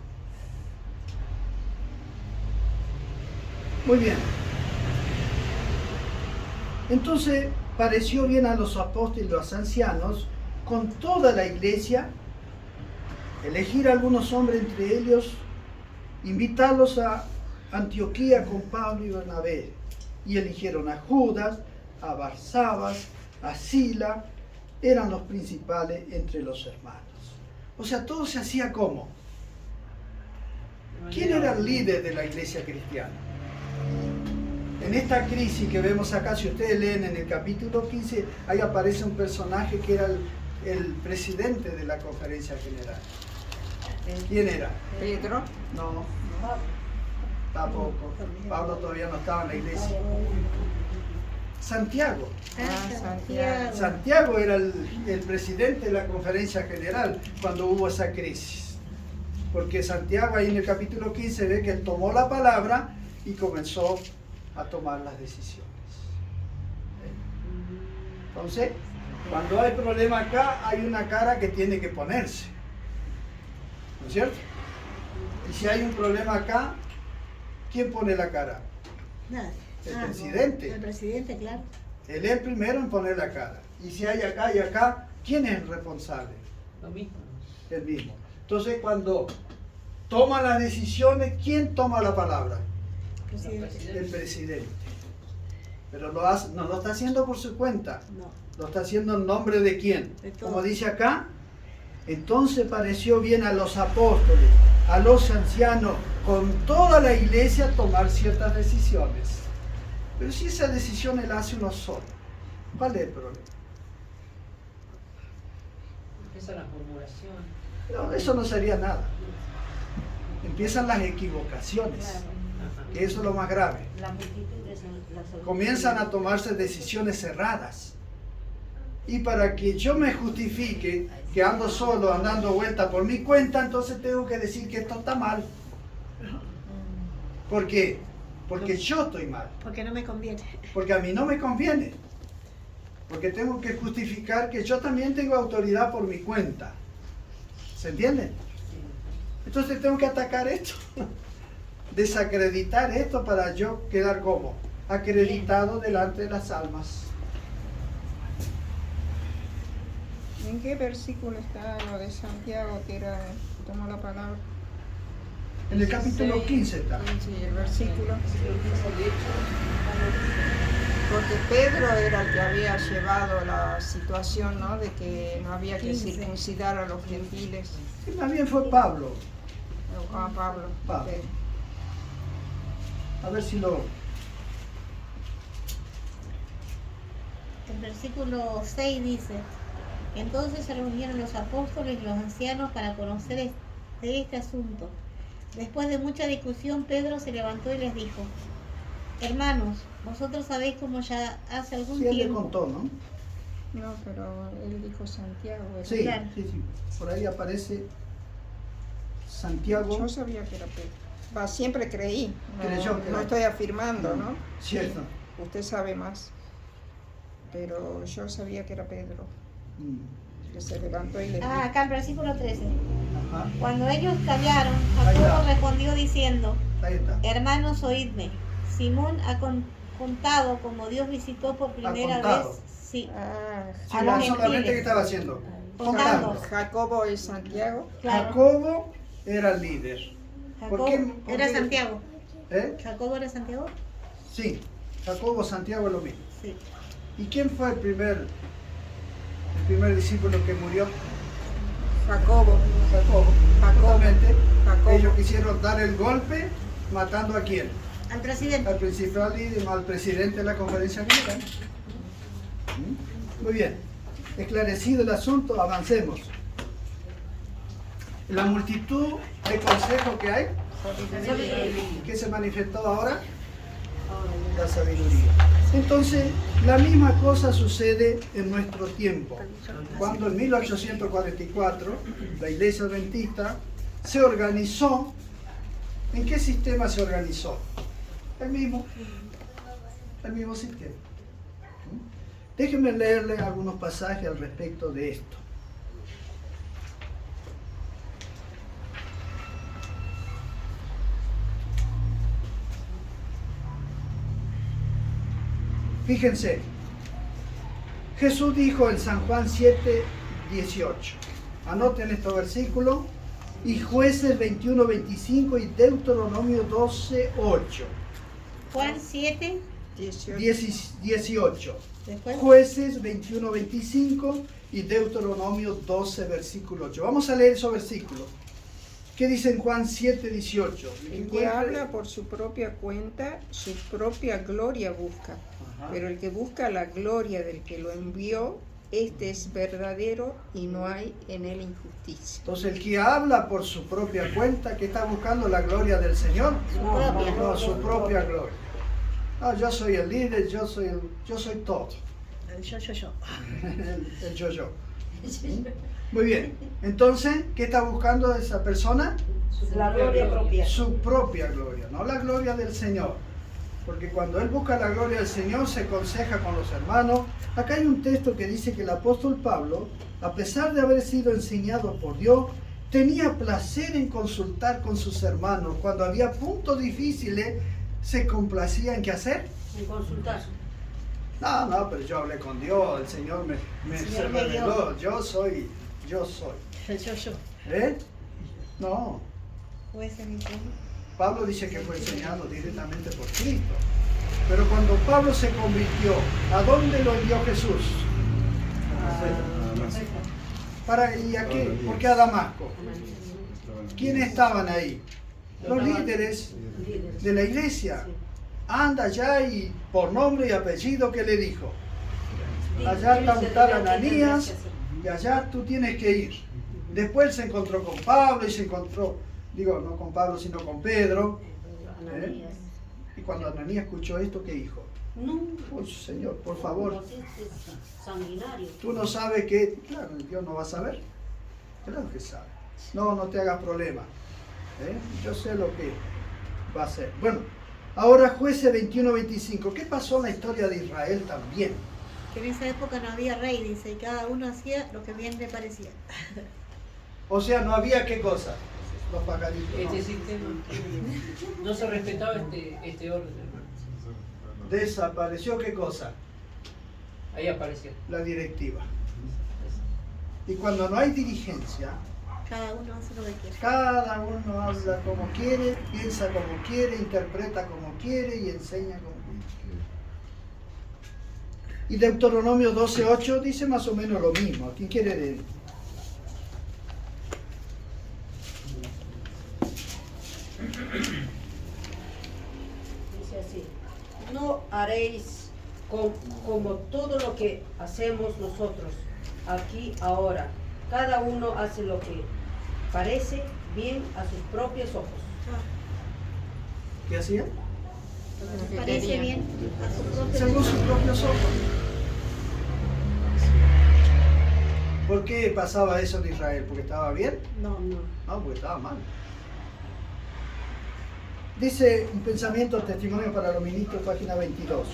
Muy bien. Entonces, pareció bien a los apóstoles y los ancianos, con toda la iglesia, elegir a algunos hombres entre ellos, invitarlos a Antioquía con Pablo y Bernabé. Y eligieron a Judas, a Barsabas, a Sila, eran los principales entre los hermanos. O sea, todo se hacía como. ¿Quién era el líder de la iglesia cristiana? En esta crisis que vemos acá, si ustedes leen en el capítulo 15, ahí aparece un personaje que era el presidente de la conferencia general. ¿Quién era? Pedro. No, tampoco. Pablo todavía no estaba en la iglesia. Santiago. Santiago. Santiago era el presidente de la conferencia general cuando hubo esa crisis. Porque Santiago ahí en el capítulo 15 ve que él tomó la palabra y comenzó a tomar las decisiones. Entonces, cuando hay problema acá, hay una cara que tiene que ponerse. ¿No es cierto? Y si hay un problema acá, ¿quién pone la cara? Nada. El presidente. El presidente, claro. Él es el primero en poner la cara. Y si hay acá y acá, ¿quién es el responsable? Lo mismo. El mismo. Entonces, cuando toma las decisiones, ¿quién toma la palabra? Presidente. El presidente. Pero no lo está haciendo por su cuenta. No. Lo está haciendo en nombre de quién. De todos. Como dice acá, entonces pareció bien a los apóstoles, a los ancianos, con toda la iglesia tomar ciertas decisiones. Pero si esa decisión él hace uno solo, ¿cuál es el problema? Empieza la murmuración. No, eso no sería nada. Empiezan las equivocaciones, que eso es lo más grave. La multitud de las Comienzan a tomarse decisiones cerradas. Y para que yo me justifique que ando solo, andando vuelta por mi cuenta, entonces tengo que decir que esto está mal. ¿Por qué? Porque yo estoy mal. Porque no me conviene. Porque a mí no me conviene. Porque tengo que justificar que yo también tengo autoridad por mi cuenta. ¿Se entiende? Entonces tengo que atacar esto. Desacreditar esto para yo quedar como acreditado delante de las almas. ¿En qué versículo está lo de Santiago que era tomó la palabra? En el capítulo 15 está. Sí, el versículo. Porque Pedro era el que había llevado la situación, ¿no? De que no había que 15. circuncidar a los gentiles. Y más bien fue Pablo. Pablo. Pablo. Ok. A ver si lo... El versículo 6 dice: entonces se reunieron los apóstoles y los ancianos para conocer de este asunto. Después de mucha discusión, Pedro se levantó y les dijo: hermanos, vosotros sabéis cómo ya hace algún Sí, él le tiempo. contó, ¿no? No, pero él dijo Santiago. Sí, Claro. sí, sí. Por ahí aparece Santiago. Yo sabía que era Pedro. Va, siempre creí. No, Creyó que no era. estoy afirmando, ¿no? Cierto. Usted sabe más. Pero yo sabía que era Pedro. Mm. Que se levantó y le dijo. Acá el versículo 13. Ajá. Cuando ellos callaron, Ahí Jacobo está. respondió diciendo: Ahí está. hermanos, oídme. Simón ha contado como Dios visitó por primera contado. vez. Sí. Ah, Sí, A no los solamente gentiles. que estaba haciendo. Contando. Jacobo es Santiago. Claro. Jacobo era el líder. Jacobo por era qué? Santiago. ¿Eh? ¿Jacobo era Santiago? Sí, Jacobo, Santiago es lo mismo. Sí. ¿Y quién fue el primer discípulo que murió? Jacobo. Jacobo. Jacobo. Justamente, Jacobo. ellos quisieron dar el golpe matando a quién? Al presidente. Al principal líder, al presidente de la conferencia general. Muy bien, esclarecido el asunto, avancemos. La multitud de consejos que hay, ¿qué se manifestó ahora? La sabiduría. Entonces, la misma cosa sucede en nuestro tiempo. Cuando en 1844 la Iglesia Adventista se organizó, ¿en qué sistema se organizó? El mismo sistema. Déjenme leerles algunos pasajes al respecto de esto. Fíjense, Jesús dijo en San Juan 7:18, anoten estos versículos, y Jueces 21:25 y Deuteronomio 12:8. Juan 7, 18. después. Jueces 21:25 y Deuteronomio 12, versículo 8. Vamos a leer esos versículos. ¿Qué dice en Juan 7:18? El que habla por su propia cuenta, su propia gloria busca. Pero el que busca la gloria del que lo envió, este es verdadero y no hay en él injusticia. Entonces, el que habla por su propia cuenta, ¿qué está buscando? ¿La gloria del Señor? No, su propia gloria. No, yo soy el líder, yo soy todo. El yo. El yo. Muy bien. Entonces, ¿qué está buscando esa persona? La gloria propia. Su propia gloria, no la gloria del Señor. Porque cuando él busca la gloria del Señor, se aconseja con los hermanos. Acá hay un texto que dice que el apóstol Pablo, a pesar de haber sido enseñado por Dios, tenía placer en consultar con sus hermanos. Cuando había puntos difíciles, se complacía en qué hacer. En consultar. No, pero yo hablé con Dios, el Señor me se reveló, yo soy. Yo. ¿Eh? No, Jueces 21. Pablo dice que fue enseñado directamente por Cristo. Pero cuando Pablo se convirtió, ¿a dónde lo envió Jesús? ¿Y a qué? ¿Por qué a Damasco? ¿Quiénes estaban ahí? Los líderes de la iglesia. Anda allá y por nombre y apellido, ¿qué le dijo? Allá está un tal Ananías y allá tú tienes que ir. Después se encontró con Pablo y se encontró, no con Pablo sino con Pedro. Y cuando Ananías escuchó esto, ¿qué dijo? No. Oh, Señor, por favor. Sanguinario. Tú no sabes que, claro, Dios no va a saber. Claro que sabe. No te hagas problema. Yo sé lo que va a hacer. Bueno, ahora Jueces 21:25. ¿Qué pasó en la historia de Israel también? Que en esa época no había rey, dice, y cada uno hacía lo que bien le parecía. O sea, no había qué cosa. Los pagaditos. Este sistema no se respetaba este orden, hermano. Desapareció qué cosa. Ahí apareció. La directiva. Y cuando no hay dirigencia, Cada uno hace lo que quiere. cada uno habla como quiere, piensa como quiere, interpreta como quiere y enseña como quiere. Y Deuteronomio 12:8 dice más o menos lo mismo. ¿Quién quiere leer? Dice así: no haréis como todo lo que hacemos nosotros aquí ahora. Cada uno hace lo que parece bien a sus propios ojos. ¿Qué hacía? Parece bien a su propio Según sus propios ojos. ¿Por qué pasaba eso en Israel? ¿Porque estaba bien? No. No, porque estaba mal. Dice un pensamiento, testimonio para los ministros, página 22.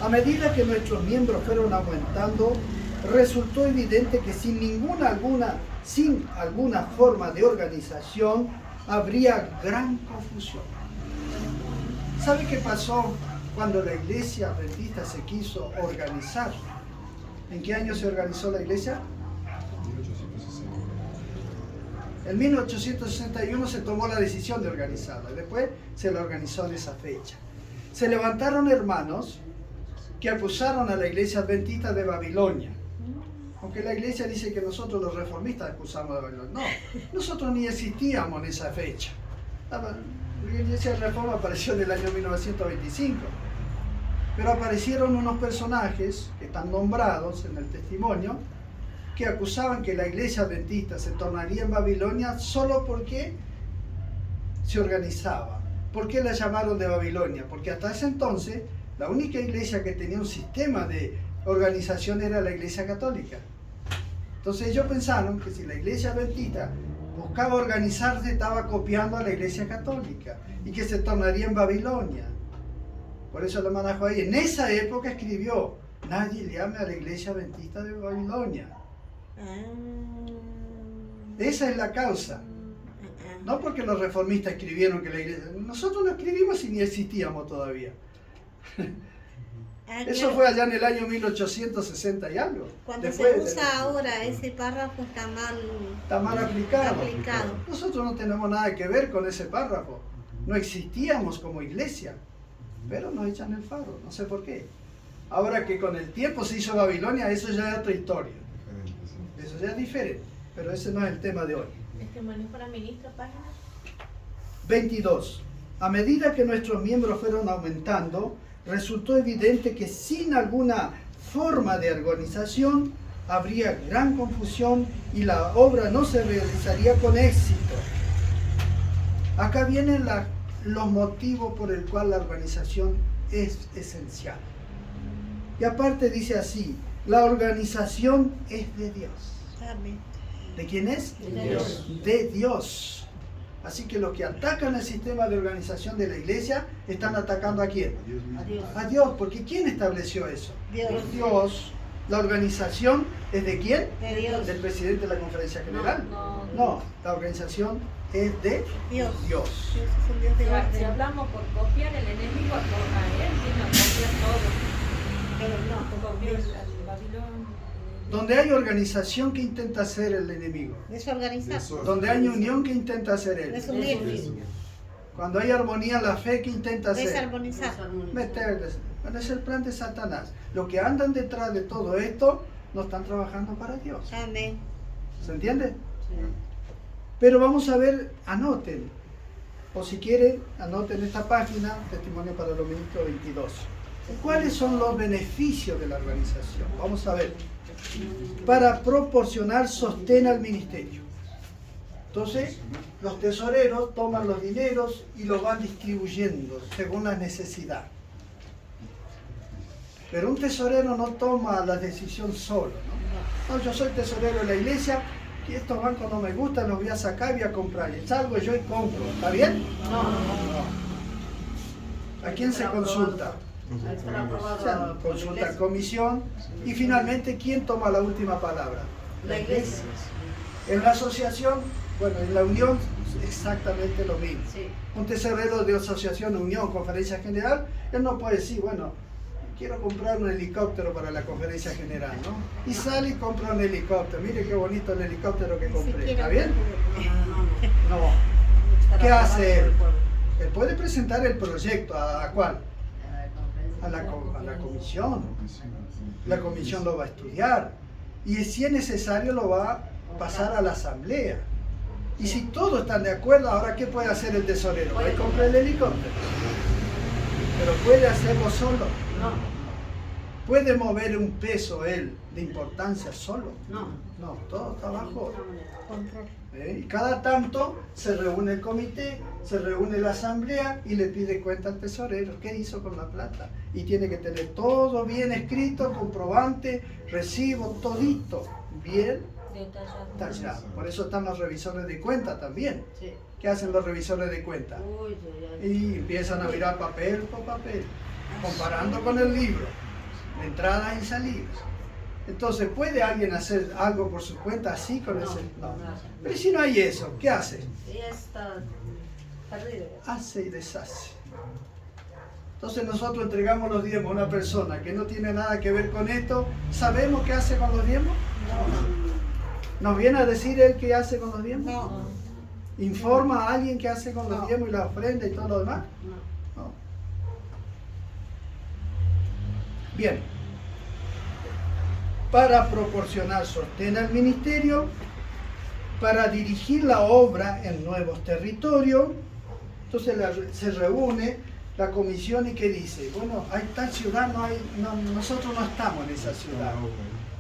A medida que nuestros miembros fueron aumentando, resultó evidente que sin alguna forma de organización, habría gran confusión. ¿Sabe qué pasó cuando la iglesia adventista se quiso organizar? ¿En qué año se organizó la iglesia? En 1861 se tomó la decisión de organizarla, después se la organizó en esa fecha. Se levantaron hermanos que acusaron a la iglesia adventista de Babilonia. Aunque la iglesia dice que nosotros los reformistas acusamos de Babilonia. No, nosotros ni existíamos en esa fecha. La iglesia de Reforma apareció en el año 1925. Pero aparecieron unos personajes que están nombrados en el testimonio que acusaban que la iglesia adventista se tornaría en Babilonia solo porque se organizaba. ¿Por qué la llamaron de Babilonia? Porque hasta ese entonces la única iglesia que tenía un sistema de organización era la iglesia católica. Entonces ellos pensaron que si la iglesia adventista buscaba organizarse, estaba copiando a la iglesia católica y que se tornaría en Babilonia. Por eso la hermana Joaí en esa época escribió: nadie le llame a la iglesia adventista de Babilonia. Esa es la causa. No porque los reformistas escribieron que la iglesia... Nosotros no escribimos y ni existíamos todavía. Eso fue allá en el año 1860 y algo. Cuando Después se usa ahora ese párrafo está mal aplicado. aplicado. Nosotros no tenemos nada que ver con ese párrafo. No existíamos como iglesia. Pero nos echan el faro, no sé por qué. Ahora que con el tiempo se hizo Babilonia, eso ya es otra historia. Eso ya es diferente, pero ese no es el tema de hoy. Testimonio para ministro, página 22. A medida que nuestros miembros fueron aumentando, resultó evidente que sin alguna forma de organización habría gran confusión y la obra no se realizaría con éxito. Acá vienen los motivos por el cual la organización es esencial. Y aparte dice así: la organización es de Dios. Amén. ¿De quién es? De Dios. De Dios. Así que los que atacan el sistema de organización de la iglesia están atacando ¿a quién? A Dios. A Dios, porque ¿quién estableció eso? Dios. Dios. ¿La organización es de quién? De Dios. ¿Del presidente de la conferencia general? No. La organización es de Dios. Dios. Dios es un Dios de Si orden. hablamos por copiar, el enemigo a él vino a copiar todo. Pero no, Copió al Babilón. Donde hay organización, ¿qué intenta hacer el enemigo? desorganizar. Donde hay unión, ¿qué intenta hacer él? Desunir. Cuando hay armonía en la fe, ¿qué intenta hacer? Desarmonizar. Meterles. Bueno, es el plan de Satanás. Los que andan detrás de todo esto no están trabajando para Dios. Amén. ¿Se entiende? Pero vamos a ver, anoten. O si quieren, anoten esta página, Testimonio para los Ministros 22. ¿Cuáles son los beneficios de la organización? Vamos a ver. Para proporcionar sostén al ministerio. Entonces, los tesoreros toman los dineros y los van distribuyendo según la necesidad. Pero un tesorero no toma la decisión solo, ¿no? No, yo soy tesorero de la iglesia y estos bancos no me gustan, los voy a sacar y voy a comprar. Y salgo yo y compro. ¿Está bien? No. ¿A quién se consulta? Se consulta comisión y finalmente ¿quién toma la última palabra? La iglesia. En la asociación, bueno, en la unión exactamente lo mismo. Sí. Un tesorero de asociación, unión, conferencia general, él no puede decir, bueno, quiero comprar un helicóptero para la conferencia general, ¿no? Y sale y compra un helicóptero. Mire qué bonito el helicóptero que compré. ¿Está bien? No. ¿Qué hace él? Él puede presentar el proyecto. ¿A cuál? A la comisión. La comisión lo va a estudiar. Y si es necesario lo va a pasar a la asamblea. Y si todos están de acuerdo, ahora ¿qué puede hacer el tesorero? Va a comprar el helicóptero. Pero ¿puede hacerlo solo? No. ¿Puede mover un peso él de importancia solo? No. No, todo está bajo Control. Y cada tanto se reúne el comité, se reúne la asamblea y le pide cuenta al tesorero. ¿Qué hizo con la plata? Y tiene que tener todo bien escrito, comprobante, recibo, todito bien detallado. Por eso están los revisores de cuenta también. Sí. ¿Qué hacen los revisores de cuenta? Uy, Y empiezan a mirar papel por papel, comparando con el libro, de entradas y salidas. Entonces, ¿puede alguien hacer algo por su cuenta así con ese? No. Pero si no hay eso, ¿qué hace? Ella está perdida. Hace y deshace. Entonces nosotros entregamos los diezmos a una persona que no tiene nada que ver con esto. ¿Sabemos qué hace con los diezmos? ¿Nos viene a decir él qué hace con los diezmos? No. ¿Informa a alguien qué hace con los diezmos y la ofrenda y todo lo demás? No. Bien. Para proporcionar sostén al ministerio, para dirigir la obra en nuevos territorios. Entonces se reúne la comisión y ¿qué dice? Bueno, hay tal ciudad, nosotros no estamos en esa ciudad.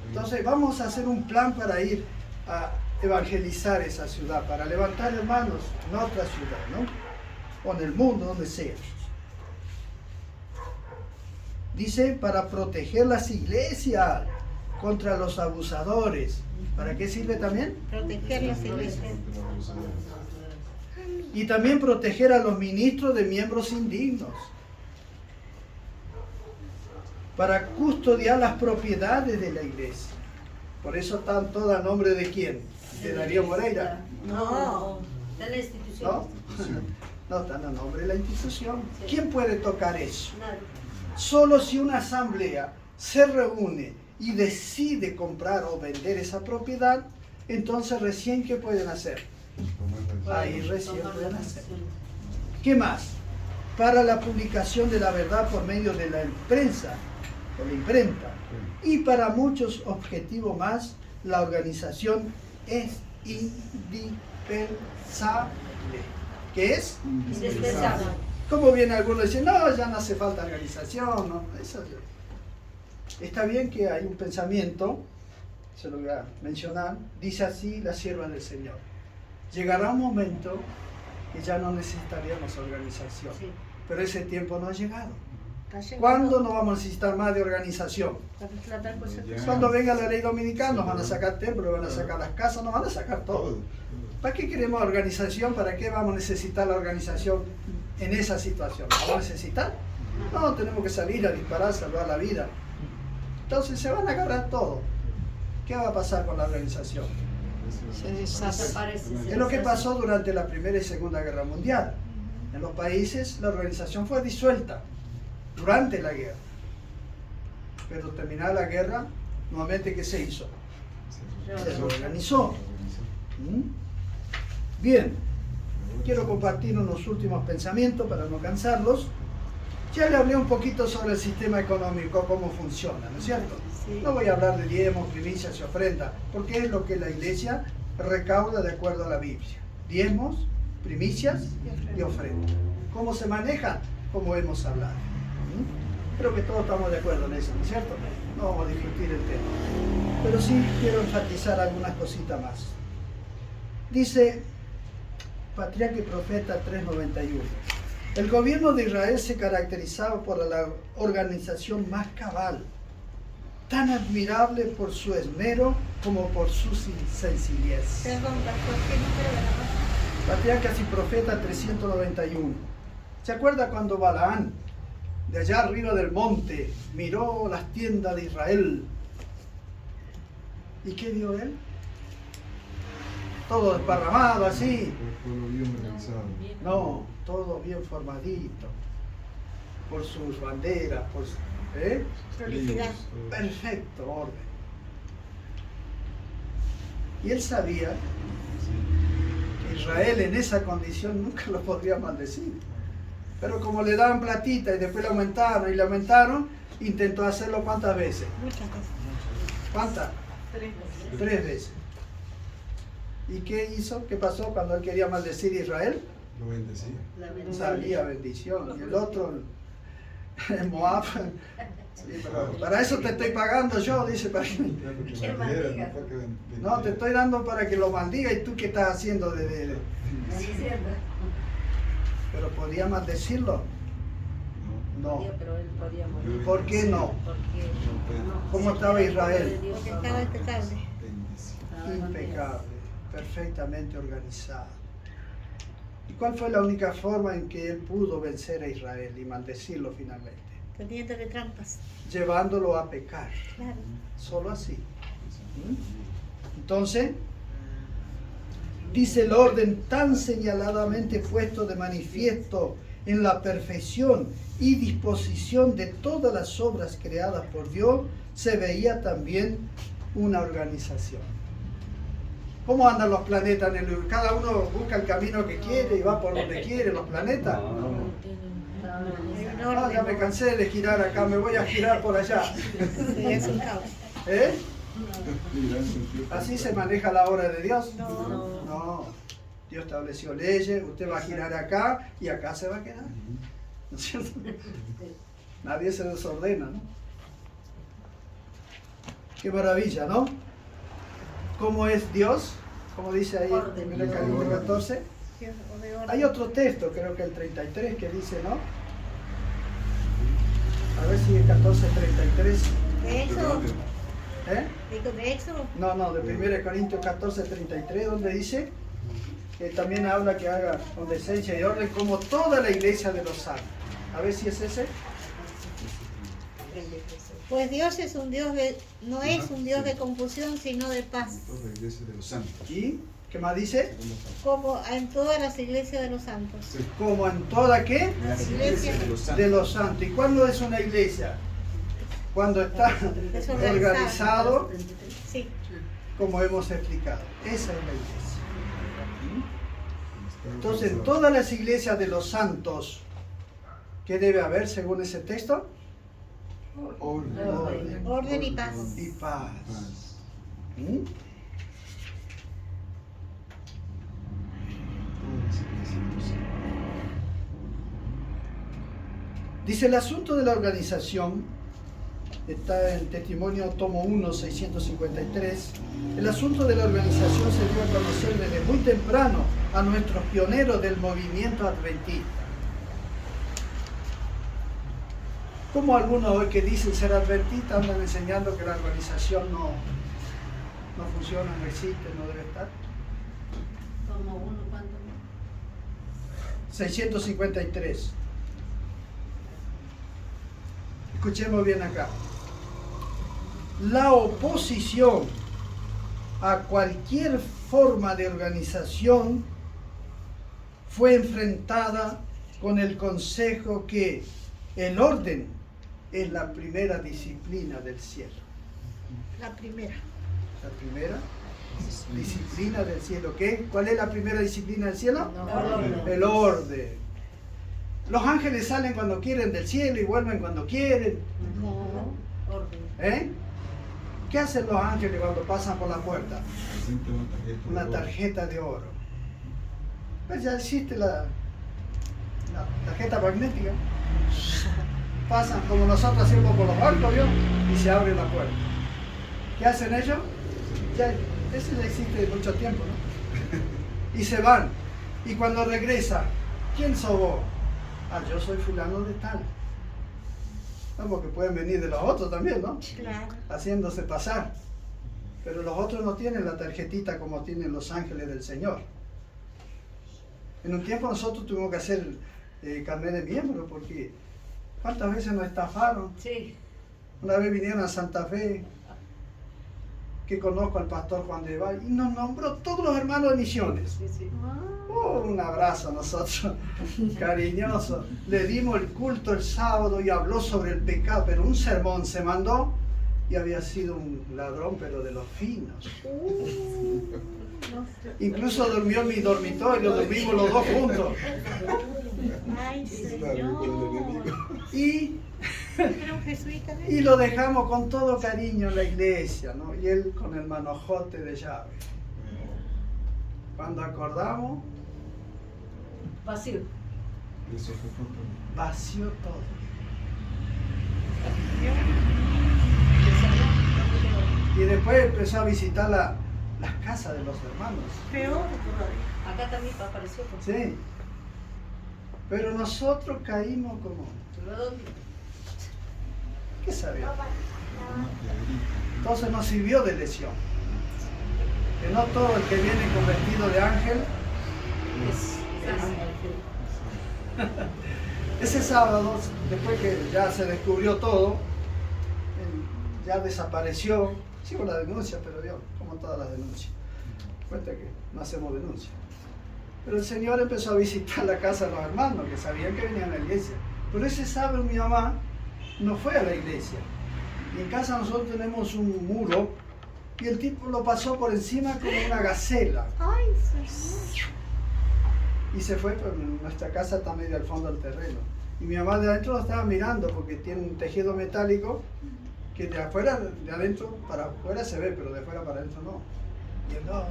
Entonces vamos a hacer un plan para ir a evangelizar esa ciudad, para levantar hermanos en otra ciudad, ¿no? O en el mundo, donde sea. Dice, para proteger las iglesias contra los abusadores. ¿Para qué sirve también? Proteger las iglesias. Y también proteger a los ministros de miembros indignos. Para custodiar las propiedades de la iglesia. Por eso están todas a nombre de quién? ¿De Darío Moreira? No, está en la institución. ¿No? No, están a nombre de la institución. ¿Quién puede tocar eso? Nadie. Solo si una asamblea se reúne y decide comprar o vender esa propiedad, entonces recién ¿qué pueden hacer? Ahí recién pueden hacer. ¿Qué más? Para la publicación de la verdad por medio de la prensa, por la imprenta. Y para muchos objetivos más, la organización es indispensable. ¿Qué es? Indispensable. Como bien algunos dicen, no, ya no hace falta organización, ¿no? Eso está bien que hay un pensamiento, se lo voy a mencionar, dice así la sierva del Señor. Llegará un momento que ya no necesitaríamos organización, Sí. pero ese tiempo no ha llegado. Está llegando. ¿Cuándo no vamos a necesitar más de organización? Para tratar cosas. Cuando venga la ley dominical nos van a sacar templos, van a sacar las casas, nos van a sacar todo. ¿Para qué queremos organización? ¿Para qué vamos a necesitar la organización en esa situación? ¿La vamos a necesitar? No, tenemos que salir a disparar, salvar la vida. Entonces se van a agarrar todo. ¿Qué va a pasar con la organización? Desaparece. Es lo que pasó durante la Primera y Segunda Guerra Mundial. En los países la organización fue disuelta durante la guerra. Pero terminada la guerra, nuevamente ¿qué se hizo? Se reorganizó. Bien, quiero compartir unos últimos pensamientos para no cansarlos. Ya le hablé un poquito sobre el sistema económico, cómo funciona, ¿no es cierto? Sí. No voy a hablar de diezmos, primicias y ofrendas, porque es lo que la iglesia recauda de acuerdo a la Biblia. Diezmos, primicias y ofrendas. ¿Cómo se manejan? Como hemos hablado. Creo que todos estamos de acuerdo en eso, ¿no es cierto? No vamos a discutir el tema. Pero sí quiero enfatizar algunas cositas más. Dice Patriarca y Profeta 3:91. El gobierno de Israel se caracterizaba por la organización más cabal, tan admirable por su esmero como por su sencillez. Perdón, pastor, ¿qué número de la página? Patriarcas y Profeta 391. ¿Se acuerda cuando Balaán, de allá arriba del monte, miró las tiendas de Israel? ¿Y qué vio él? Todo desparramado así. No, todo bien formadito. Por sus banderas, por su, Prolificidad. perfecto orden. Y él sabía que Israel en esa condición nunca lo podría maldecir. Pero como le daban platita y después le aumentaron, intentó hacerlo ¿cuántas veces? Muchas veces. ¿Cuántas? 3 veces. ¿Y qué hizo? ¿Qué pasó cuando él quería maldecir a Israel? Lo bendecía. Salía bendición. Y el otro, el Moab, sí, pero para eso te estoy pagando yo, dice. Para que... No, te estoy dando para que lo maldiga. ¿Y tú qué estás haciendo? ¿Pero podía maldecirlo? No. Pero él podía morir. ¿Por qué no? Porque ¿Cómo estaba Israel? Porque estaba impecable. Impecable, perfectamente organizado. ¿Y cuál fue la única forma en que él pudo vencer a Israel y maldecirlo finalmente? Poniéndole trampas. Llevándolo a pecar. Claro. Solo así. Entonces, dice el orden tan señaladamente puesto de manifiesto en la perfección y disposición de todas las obras creadas por Dios, se veía también una organización. ¿Cómo andan los planetas? Cada uno busca el camino que quiere y va por donde quiere, los planetas. Ah, ya me cansé de girar acá, me voy a girar por allá. Es un caos. ¿Eh? ¿Así se maneja la obra de Dios? No. No. Dios estableció leyes, usted va a girar acá y acá se va a quedar. ¿No es cierto? Nadie se desordena, ¿no? Qué maravilla, ¿no? ¿Cómo es Dios? Como dice ahí en el capítulo 14. Hay otro texto, creo que el 33, que dice, ¿no? A ver si es 14:33. ¿De Éxodo? ¿Eh? ¿De Éxodo? No, de 1 Corintios 14:33, donde dice que también habla que haga con decencia y orden como toda la iglesia de los santos. A ver si es ese. Pues Dios es un Dios no es un Dios de confusión, sino de paz. Toda la iglesia de los santos. ¿Y qué más dice? Como en todas las iglesias de los santos. Sí. Como en toda ¿qué? Las iglesias de los santos. De los santos. ¿Y cuándo es una iglesia? Cuando está organizado, Sí. como hemos explicado. Esa es la iglesia. Entonces, en todas las iglesias de los santos, ¿qué debe haber según ese texto? Orden y paz. Y paz. ¿Mm? Dice el asunto de la organización, está en Testimonio tomo 1, 653. El asunto de la organización se dio a conocer desde muy temprano a nuestros pioneros del movimiento adventista. Como algunos hoy que dicen ser adventistas andan enseñando que la organización no funciona, no existe, no debe estar. Como uno, ¿cuánto? 653. Escuchemos bien acá. La oposición a cualquier forma de organización fue enfrentada con el consejo que el orden es la primera disciplina del cielo. La primera. La primera disciplina del cielo. ¿Qué? ¿Cuál es la primera disciplina del cielo? El orden. Los ángeles salen cuando quieren del cielo y vuelven cuando quieren. No. Orden. ¿Eh? ¿Qué hacen los ángeles cuando pasan por la puerta? Una tarjeta de oro. Pues ya existe la tarjeta magnética. Pasan como nosotros hacemos por los barcos, ¿vio? Y se abre la puerta. ¿Qué hacen ellos? Eso ya existe de mucho tiempo, ¿no? Y se van. Y cuando regresa, ¿quién sos vos? Ah, yo soy fulano de tal. Como que pueden venir de los otros también, ¿no? Claro. Haciéndose pasar. Pero los otros no tienen la tarjetita como tienen los ángeles del Señor. En un tiempo nosotros tuvimos que hacer carnet de miembro porque ¿cuántas veces nos estafaron? Sí. Una vez vinieron a Santa Fe, que conozco al pastor Juan de Valle, y nos nombró todos los hermanos de misiones. Sí, sí. Un abrazo a nosotros, cariñoso. Le dimos el culto el sábado y habló sobre el pecado, pero un sermón se mandó y había sido un ladrón, pero de los finos. Incluso durmió en mi dormitorio, dormimos los dos juntos. Ay, Señor. Y jesuita. Y lo dejamos con todo cariño en la iglesia, ¿no? Y él con el manojote de llave. Cuando acordamos, Vacío. vació todo. Y después empezó a visitar las casas de los hermanos. Peor todavía. Acá también apareció. Sí. Pero nosotros caímos como... ¿Qué sabíamos? Entonces nos sirvió de lección. Que no todo el que viene con vestido de ángel ese sábado, después que ya se descubrió todo, ya desapareció. Sigo la denuncia, pero Dios, como todas las denuncias. Cuenta que no hacemos denuncia. Pero el Señor empezó a visitar la casa de los hermanos, que sabían que venían a la iglesia. Pero ese sábado mi mamá no fue a la iglesia. Y en casa nosotros tenemos un muro Y el tipo lo pasó por encima como una gacela. Ay, Señor. Y se fue, pero nuestra casa está medio al fondo del terreno. Y mi mamá de adentro lo estaba mirando porque tiene un tejido metálico que de afuera, de adentro para afuera se ve, pero de afuera para adentro no. Y él, no,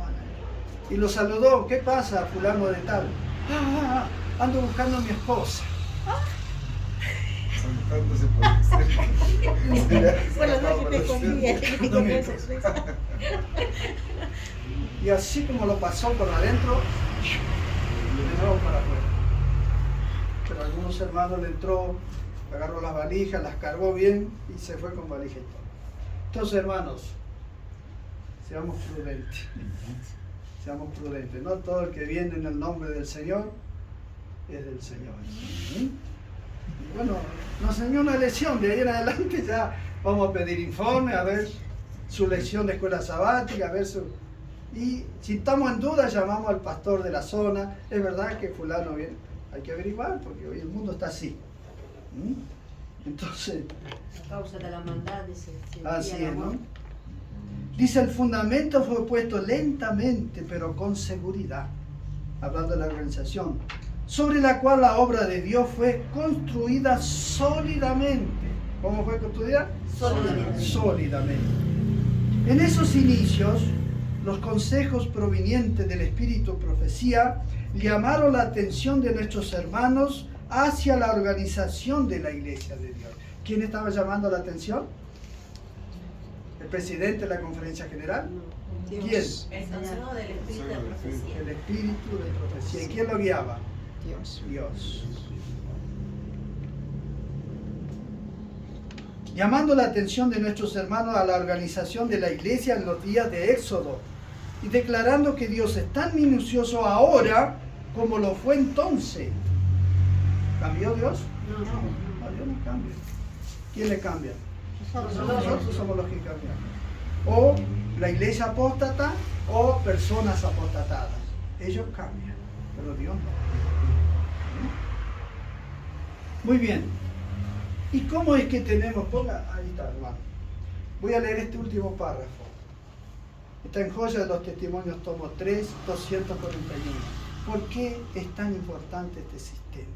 y lo saludó. ¿Qué pasa, fulano de tal? Ando buscando a mi esposa. Saltándose por Bueno, no, que te confíes. No me importa. Y así como lo pasó por adentro, de nuevo para afuera. Pero algunos hermanos le entró, agarró las valijas, las cargó bien y se fue con valija y todo. Entonces, hermanos, seamos prudentes. Seamos prudentes. No todo el que viene en el nombre del Señor es del Señor. Y bueno, nos enseñó una lección. De ahí en adelante ya vamos a pedir informe, a ver su lección de escuela sabática, a ver su... Y si estamos en duda, llamamos al pastor de la zona. Es verdad que fulano viene. Hay que averiguar, porque hoy el mundo está así. Entonces... A causa de la maldad, dice. Así es, ¿no? Dice, el fundamento fue puesto lentamente, pero con seguridad, hablando de la organización, sobre la cual la obra de Dios fue construida sólidamente. ¿Cómo fue construida? Sólidamente. Sólidamente. En esos inicios, los consejos provenientes del Espíritu Profecía llamaron la atención de nuestros hermanos hacia la organización de la Iglesia de Dios. ¿Quién estaba llamando la atención? ¿El presidente de la Conferencia General? ¿Quién? El Señor del Espíritu de Profecía. El Espíritu de Profecía. ¿Y quién lo guiaba? Dios. Dios. Llamando la atención de nuestros hermanos a la organización de la iglesia en los días de Éxodo y declarando que Dios es tan minucioso ahora como lo fue entonces. ¿Cambió Dios? No. No, Dios no cambia. ¿Quién le cambia? Nosotros. Somos los que cambiamos. O la iglesia apóstata o personas apostatadas. Ellos cambian, pero Dios no. Muy bien. ¿Y cómo es que tenemos? Ponga, ahí está, hermano. Voy a leer este último párrafo. Está en Joya de los Testimonios, tomo 3, 241. ¿Por qué es tan importante este sistema?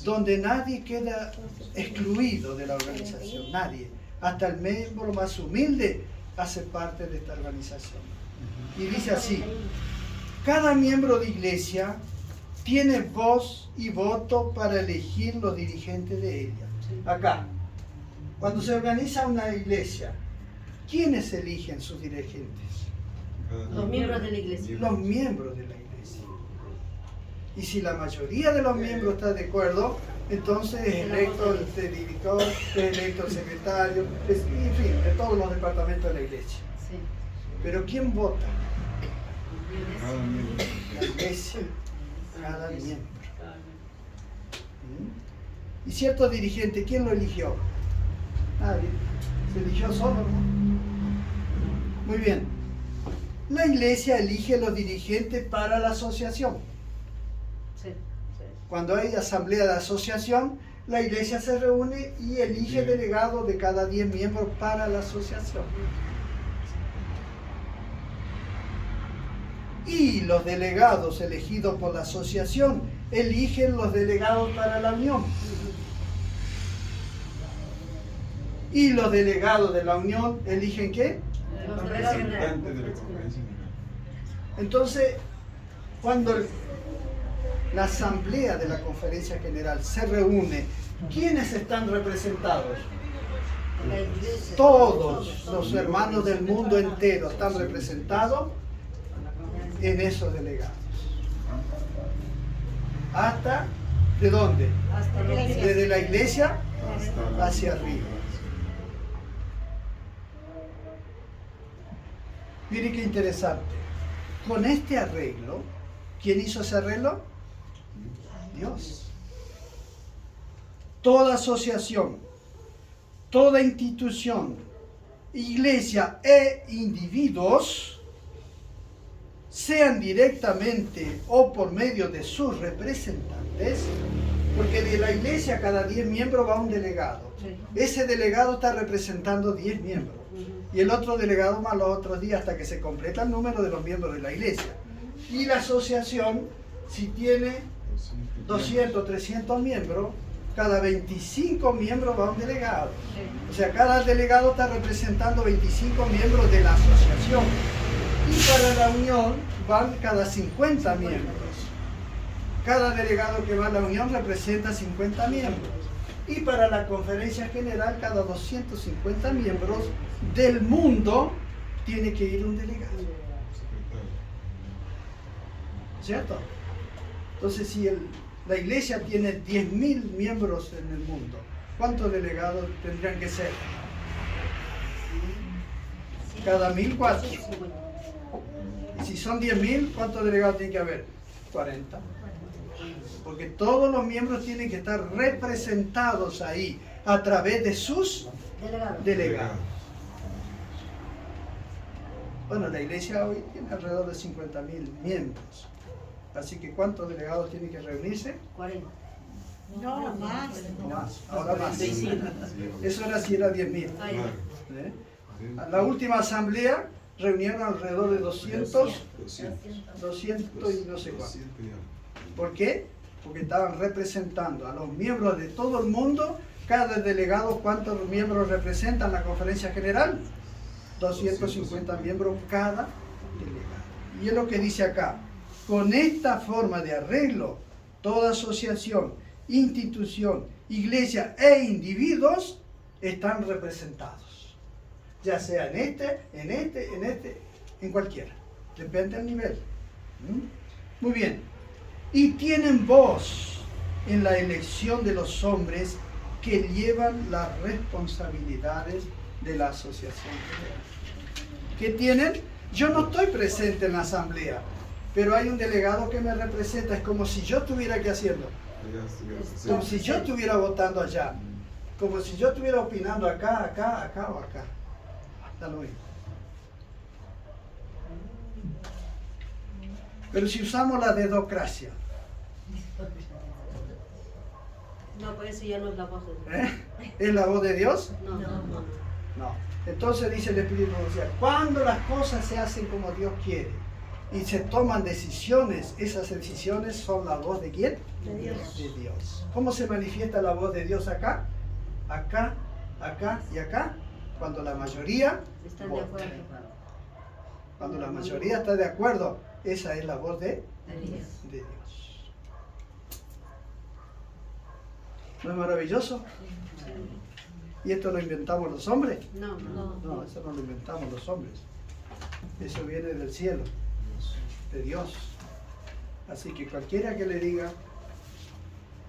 Donde nadie queda excluido de la organización, nadie. Hasta el miembro más humilde hace parte de esta organización. Y dice así, cada miembro de iglesia tiene voz y voto para elegir los dirigentes de ella. Acá, cuando se organiza una iglesia, ¿quiénes eligen sus dirigentes? Los miembros de la iglesia. Los miembros de la iglesia. Y si la mayoría de los miembros está de acuerdo, entonces es electo el director, es electo el secretario, en fin, de todos los departamentos de la iglesia. Sí. Pero ¿quién vota? Cada miembro. La iglesia, cada miembro. ¿Y cierto dirigente, quién lo eligió? Nadie. Se eligió solo, ¿no? Muy bien. La iglesia elige los dirigentes para la asociación. Sí. Cuando hay asamblea de asociación, la iglesia se reúne y elige delegados de cada 10 miembros para la asociación. Y los delegados elegidos por la asociación eligen los delegados para la unión. Y los delegados de la unión eligen ¿qué? Los Representante de la conferencia. Entonces, cuando la asamblea de la conferencia general se reúne, ¿quiénes están representados? La iglesia. Todos los hermanos del mundo entero están representados en esos delegados. ¿Hasta de dónde? Hasta la iglesia. Desde la iglesia Hasta hacia arriba. Mire qué interesante. Con este arreglo, ¿quién hizo ese arreglo? Dios. Toda asociación, toda institución, iglesia e individuos, sean directamente o por medio de sus representantes, Porque de la iglesia cada 10 miembros va un delegado. Ese delegado está representando 10 miembros. Y el otro delegado más los otros 10 hasta que se completa el número de los miembros de la iglesia. Y la asociación, si tiene 200, 300 miembros, cada 25 miembros va un delegado. O sea, cada delegado está representando 25 miembros de la asociación. Y para la unión van cada 50 miembros. Cada delegado que va a la unión representa 50 miembros. Y para la conferencia general, cada 250 miembros del mundo tiene que ir un delegado. ¿Cierto? Entonces, si la iglesia tiene 10.000 miembros en el mundo, ¿cuántos delegados tendrían que ser? Cada 1.000, 4. Y si son 10.000, ¿cuántos delegados tiene que haber? 40. Porque todos los miembros tienen que estar representados ahí a través de sus delegados. Bueno, la iglesia hoy tiene alrededor de 50.000 miembros. Así que ¿cuántos delegados tienen que reunirse? 40. No, más. No más, ahora más. 600. Eso era si era 10.000. ¿Eh? La última asamblea reunieron alrededor de 200 y no sé cuánto. ¿Por qué? Porque estaban representando a los miembros de todo el mundo. Cada delegado, ¿cuántos miembros representan la conferencia general? 250 miembros cada delegado. Y es lo que dice acá. Con esta forma de arreglo, toda asociación, institución, iglesia e individuos están representados. Ya sea en cualquiera. Depende del nivel. Muy bien. Y tienen voz en la elección de los hombres que llevan las responsabilidades de la asociación. ¿Qué tienen? Yo no estoy presente en la asamblea, pero hay un delegado que me representa. Es como si yo estuviera aquí haciendo. Como si yo estuviera votando allá. Como si yo estuviera opinando acá o acá. Da lo mismo. Pero si usamos la dedocracia. No, pues eso ya no es la voz de Dios. ¿Es la voz de Dios? No. No. Entonces dice el Espíritu Santo, cuando las cosas se hacen como Dios quiere y se toman decisiones, esas decisiones son la voz de ¿quién? De Dios. De Dios. ¿Cómo se manifiesta la voz de Dios acá? Acá y acá. Cuando la mayoría Están de vota. acuerdo. Cuando la mayoría está de acuerdo, esa es la voz de Dios. Dios. ¿No es maravilloso? ¿Y esto lo inventamos los hombres? No. No, eso no lo inventamos los hombres. Eso viene del cielo, de Dios. Así que cualquiera que le diga,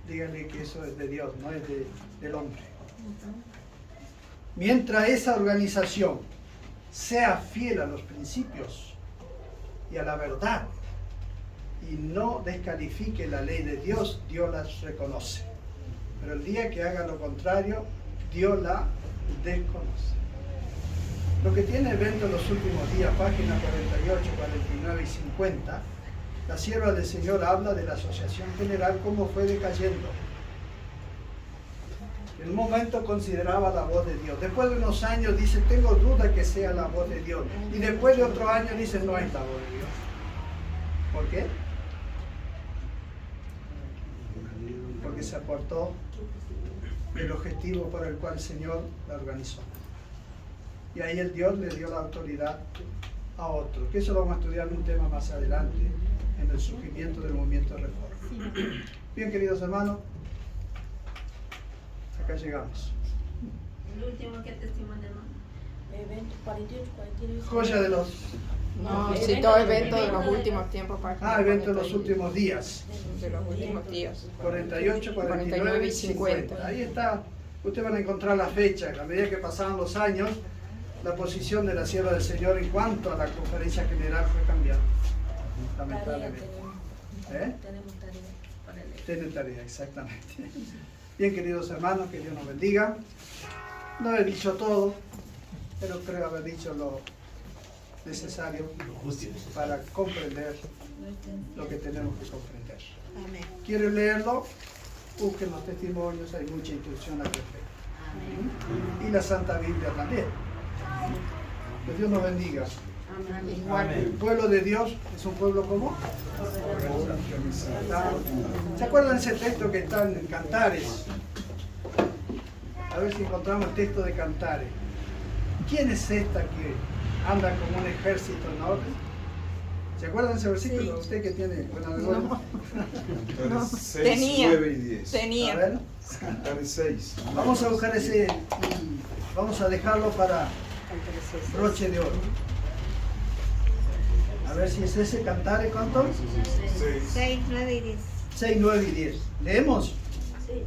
dígale que eso es de Dios, no es del hombre. Mientras esa organización sea fiel a los principios y a la verdad y no descalifique la ley de Dios, Dios las reconoce. Pero el día que haga lo contrario, Dios la desconoce. Lo que tiene evento en los últimos días, páginas 48, 49 y 50, la sierva del Señor habla de la asociación general, cómo fue decayendo. En un momento consideraba la voz de Dios. Después de unos años dice, tengo duda que sea la voz de Dios. Y después de otros años dice, no es la voz de Dios. ¿Por qué? Porque se apartó del objetivo para el cual el Señor la organizó. Y ahí el Dios le dio la autoridad a otro. Que eso lo vamos a estudiar en un tema más adelante, en el surgimiento del movimiento de reforma. Bien, queridos hermanos, acá llegamos. El último que testimonio, ¿no? Evento 48, 49. Joya de los... No, citó eventos de los últimos tiempos. evento de los últimos días. De los últimos días. 48, 49 y 50. Ahí está. Ustedes van a encontrar la fecha. A medida que pasaban los años, la posición de la sierva del Señor en cuanto a la conferencia general fue cambiada. Lamentablemente. Tenemos tarea para leer. Tienen tarea, exactamente. Bien, queridos hermanos, que Dios nos bendiga. No he dicho todo, pero creo haber dicho lo necesario para comprender lo que tenemos que comprender. Amén. ¿Quieren leerlo? busquen los testimonios, hay mucha instrucción al respecto. Y la Santa Biblia también. Que Dios nos bendiga. El pueblo de Dios es un pueblo común. ¿Se acuerdan ese texto que está en Cantares? A ver si encontramos el texto de Cantares. ¿Quién es esta que anda como un ejército en orden? ¿Se acuerdan de ese versículo? Sí. Usted que tiene buena memoria. Cantares 6, Tenía. 9 y 10. Tenía. A ver, Cantares 6. vamos a buscar ese y vamos a dejarlo para broche de oro. A ver si es ese Cantares, ¿cuánto? 6, 9 y 10. 6, 9 y 10. ¿Leemos? Sí.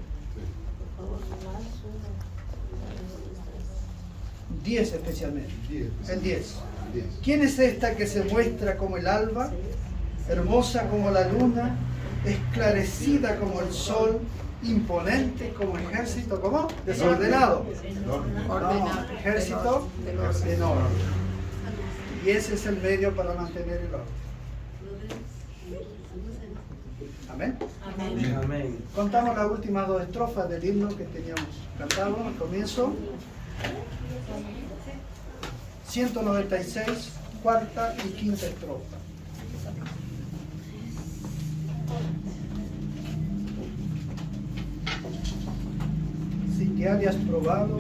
10 especialmente. 10. El 10. ¿Quién es esta que se muestra como el alba, hermosa como la luna, esclarecida como el sol, imponente como ejército, ¿cómo? Desordenado. No, ejército en orden. Y ese es el medio para mantener el orden. Amén. Amén. Contamos las últimas 2 estrofas del himno que teníamos cantado al comienzo. 196, cuarta y quinta estrofa. Si te hayas probado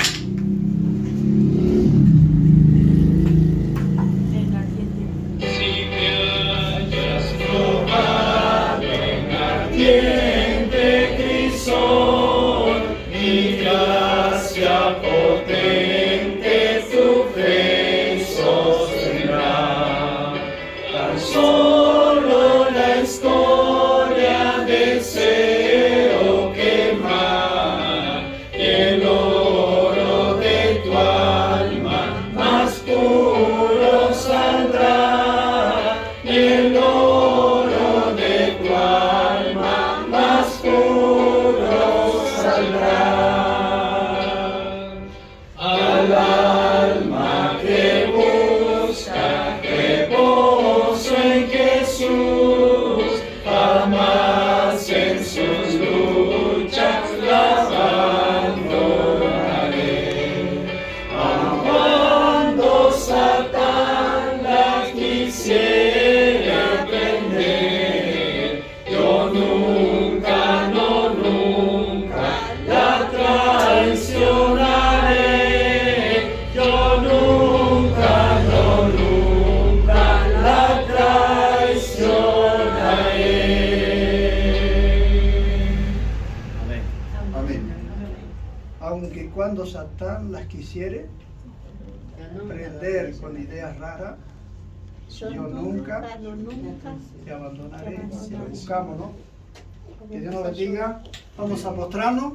aunque cuando Satán las quisiere prender con ideas raras, yo nunca te abandonaré. Si lo buscamos, ¿no? Que Dios nos bendiga. Vamos a postrarnos.